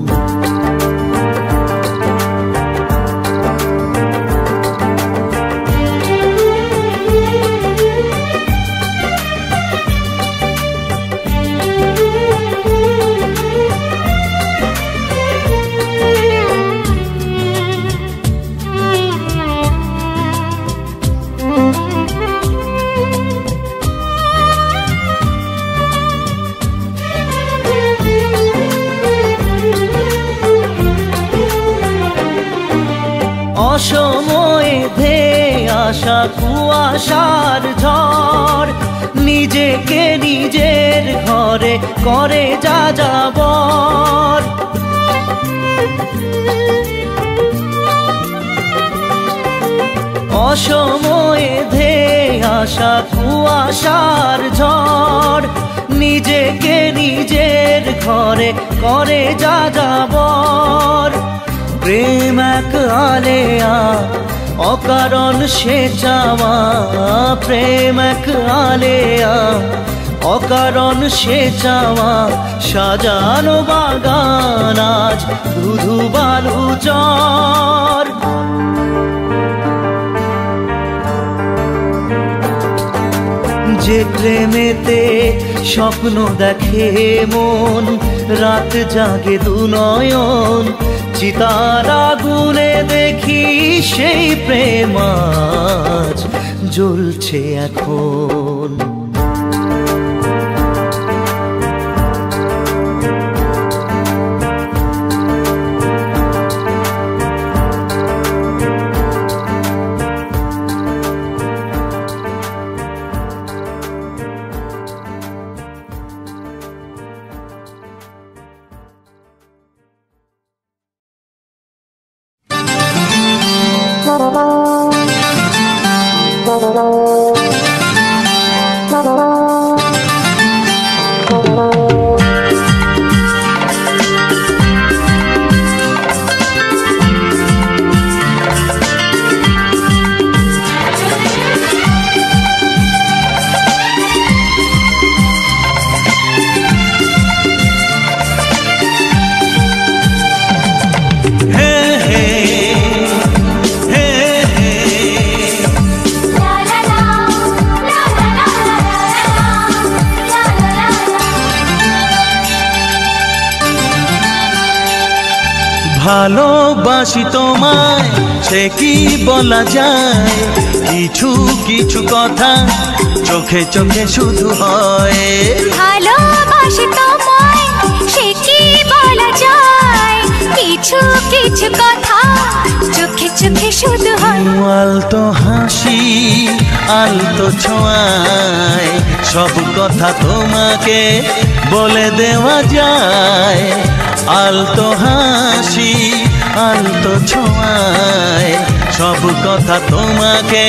অসময়ে ধেয়ে আসা কুয়াশার ঝড়, নিজেকে নিজের ঘরে করে যা যাবর। অসময়ে ধেয়ে আসা কুয়াশার ঝড়, নিজেকে নিজের ঘরে করে যা যাবর। প্রেম এক আলেয়া অকারণ সে চাওয়া, প্রেম এক আলেয়া অকারণ সে চাওয়া, সাজানো বাগান আজ ধুধু বালু চর। যে প্রেমেতে স্বপ্ন দেখে মন, রাত জাগে দুনয়ন, চিতার আগুনে দেখি সেই প্রেম আজ জ্বলছে এখন। ভালোবাসি তোমায় সে কি বলা যায়, কিছু কিছু কথা চোখে চোখে শুধু হয়। ভালোবাসি তোমায় সে কি বলা যায়, কিছু কিছু কথা চোখে চোখে শুধু হয়। আলতো হাসি আলতো ছোঁয়ায় সব কথা তোমাকে বলে দেওয়া যায়। আলতো হাসি আলতো ছোঁয়ায় সব কথা তোমাকে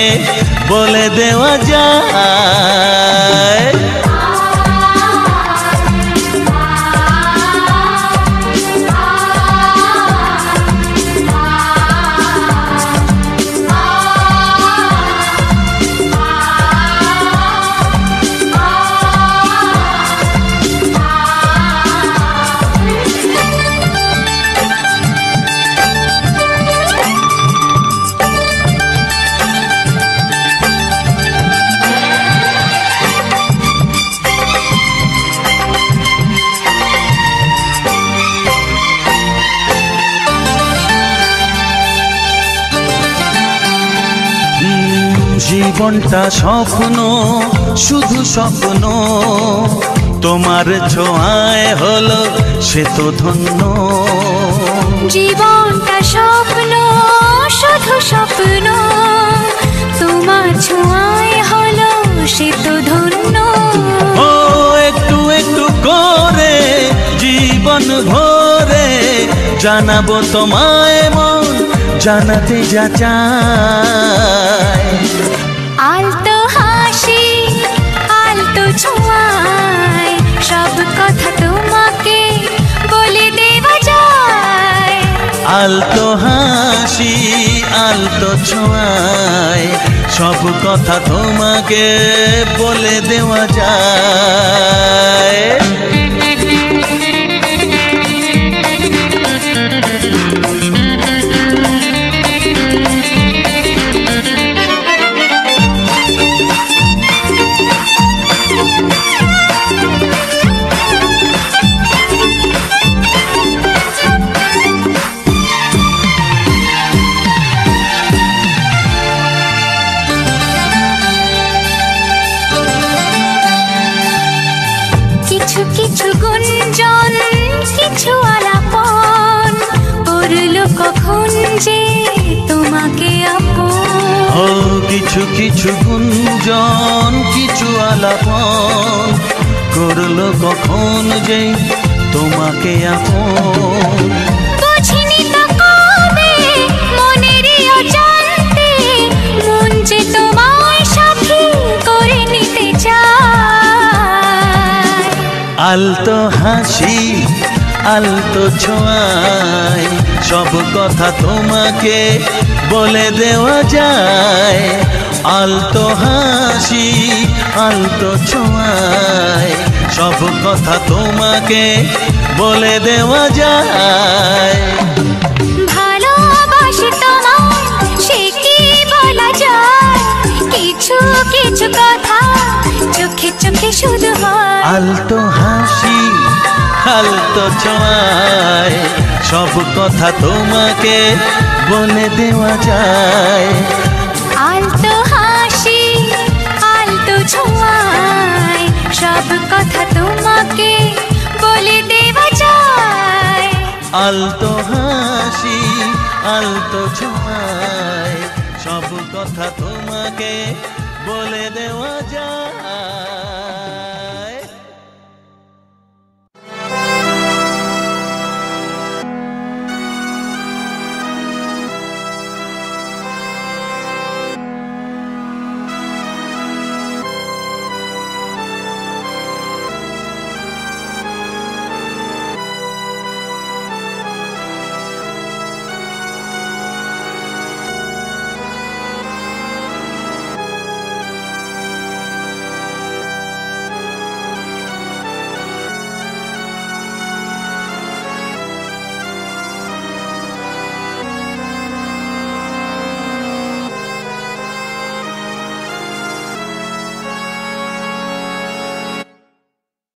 বলে দেওয়া যায়। জীবনটা স্বপ্ন শুধু স্বপ্ন, তোমার ছোঁয়ায় হলো সে তো ধন্য। জীবনটা স্বপ্ন শুধু স্বপ্ন, তোমার ছোঁয়ায় হলো সে তো ধন্য। ও একটু একটু করে জীবন ভরে জানাবো তোমায় মন জানাতে যা চায়। আলতো হাসি আলতো ছোঁয়ায় সব কথা তোমাকে বলে দেওয়া যায়। আলতো হাসি আলতো ছোঁয়ায় সব কথা তোমাকে বলে দেওয়া যায়। কিছু কিছু গুঞ্জন কিছু আলাপন করলো কখন যে তোমাকে আপন। ও কিছু কিছু গুঞ্জন কিছু আলাপন করলো কখন যে তোমাকে আপন। বুঝিনি তো কবে মনেরই অজান্তে মন যে তোমায় সাথী করে নিতে চায়। আলতো হাসি আলতো ছোঁয়ায় সব কথা তোমাকে বলে দেওয়া যায়। আলতো হাসি আলতো ছোঁয়ায় সব কথা তোমাকে বলে দেওয়া যায়। ভালোবাসি তোমায় সে কি বলা যায়, কিছু কিছু কথা চোখে চোখে শুধু হয়। আলতো হাসি আলতো ছোঁয়ায় সব কথা তোমাকে বলে দেওয়া যায়। আলতো হাসি আলতো ছোঁয়ায় সব কথা তোমাকে বলে দেওয়া যায়। আলতো হাসি আলতো ছোঁয়ায় সব কথা তোমাকে বলে দেওয়া যায়।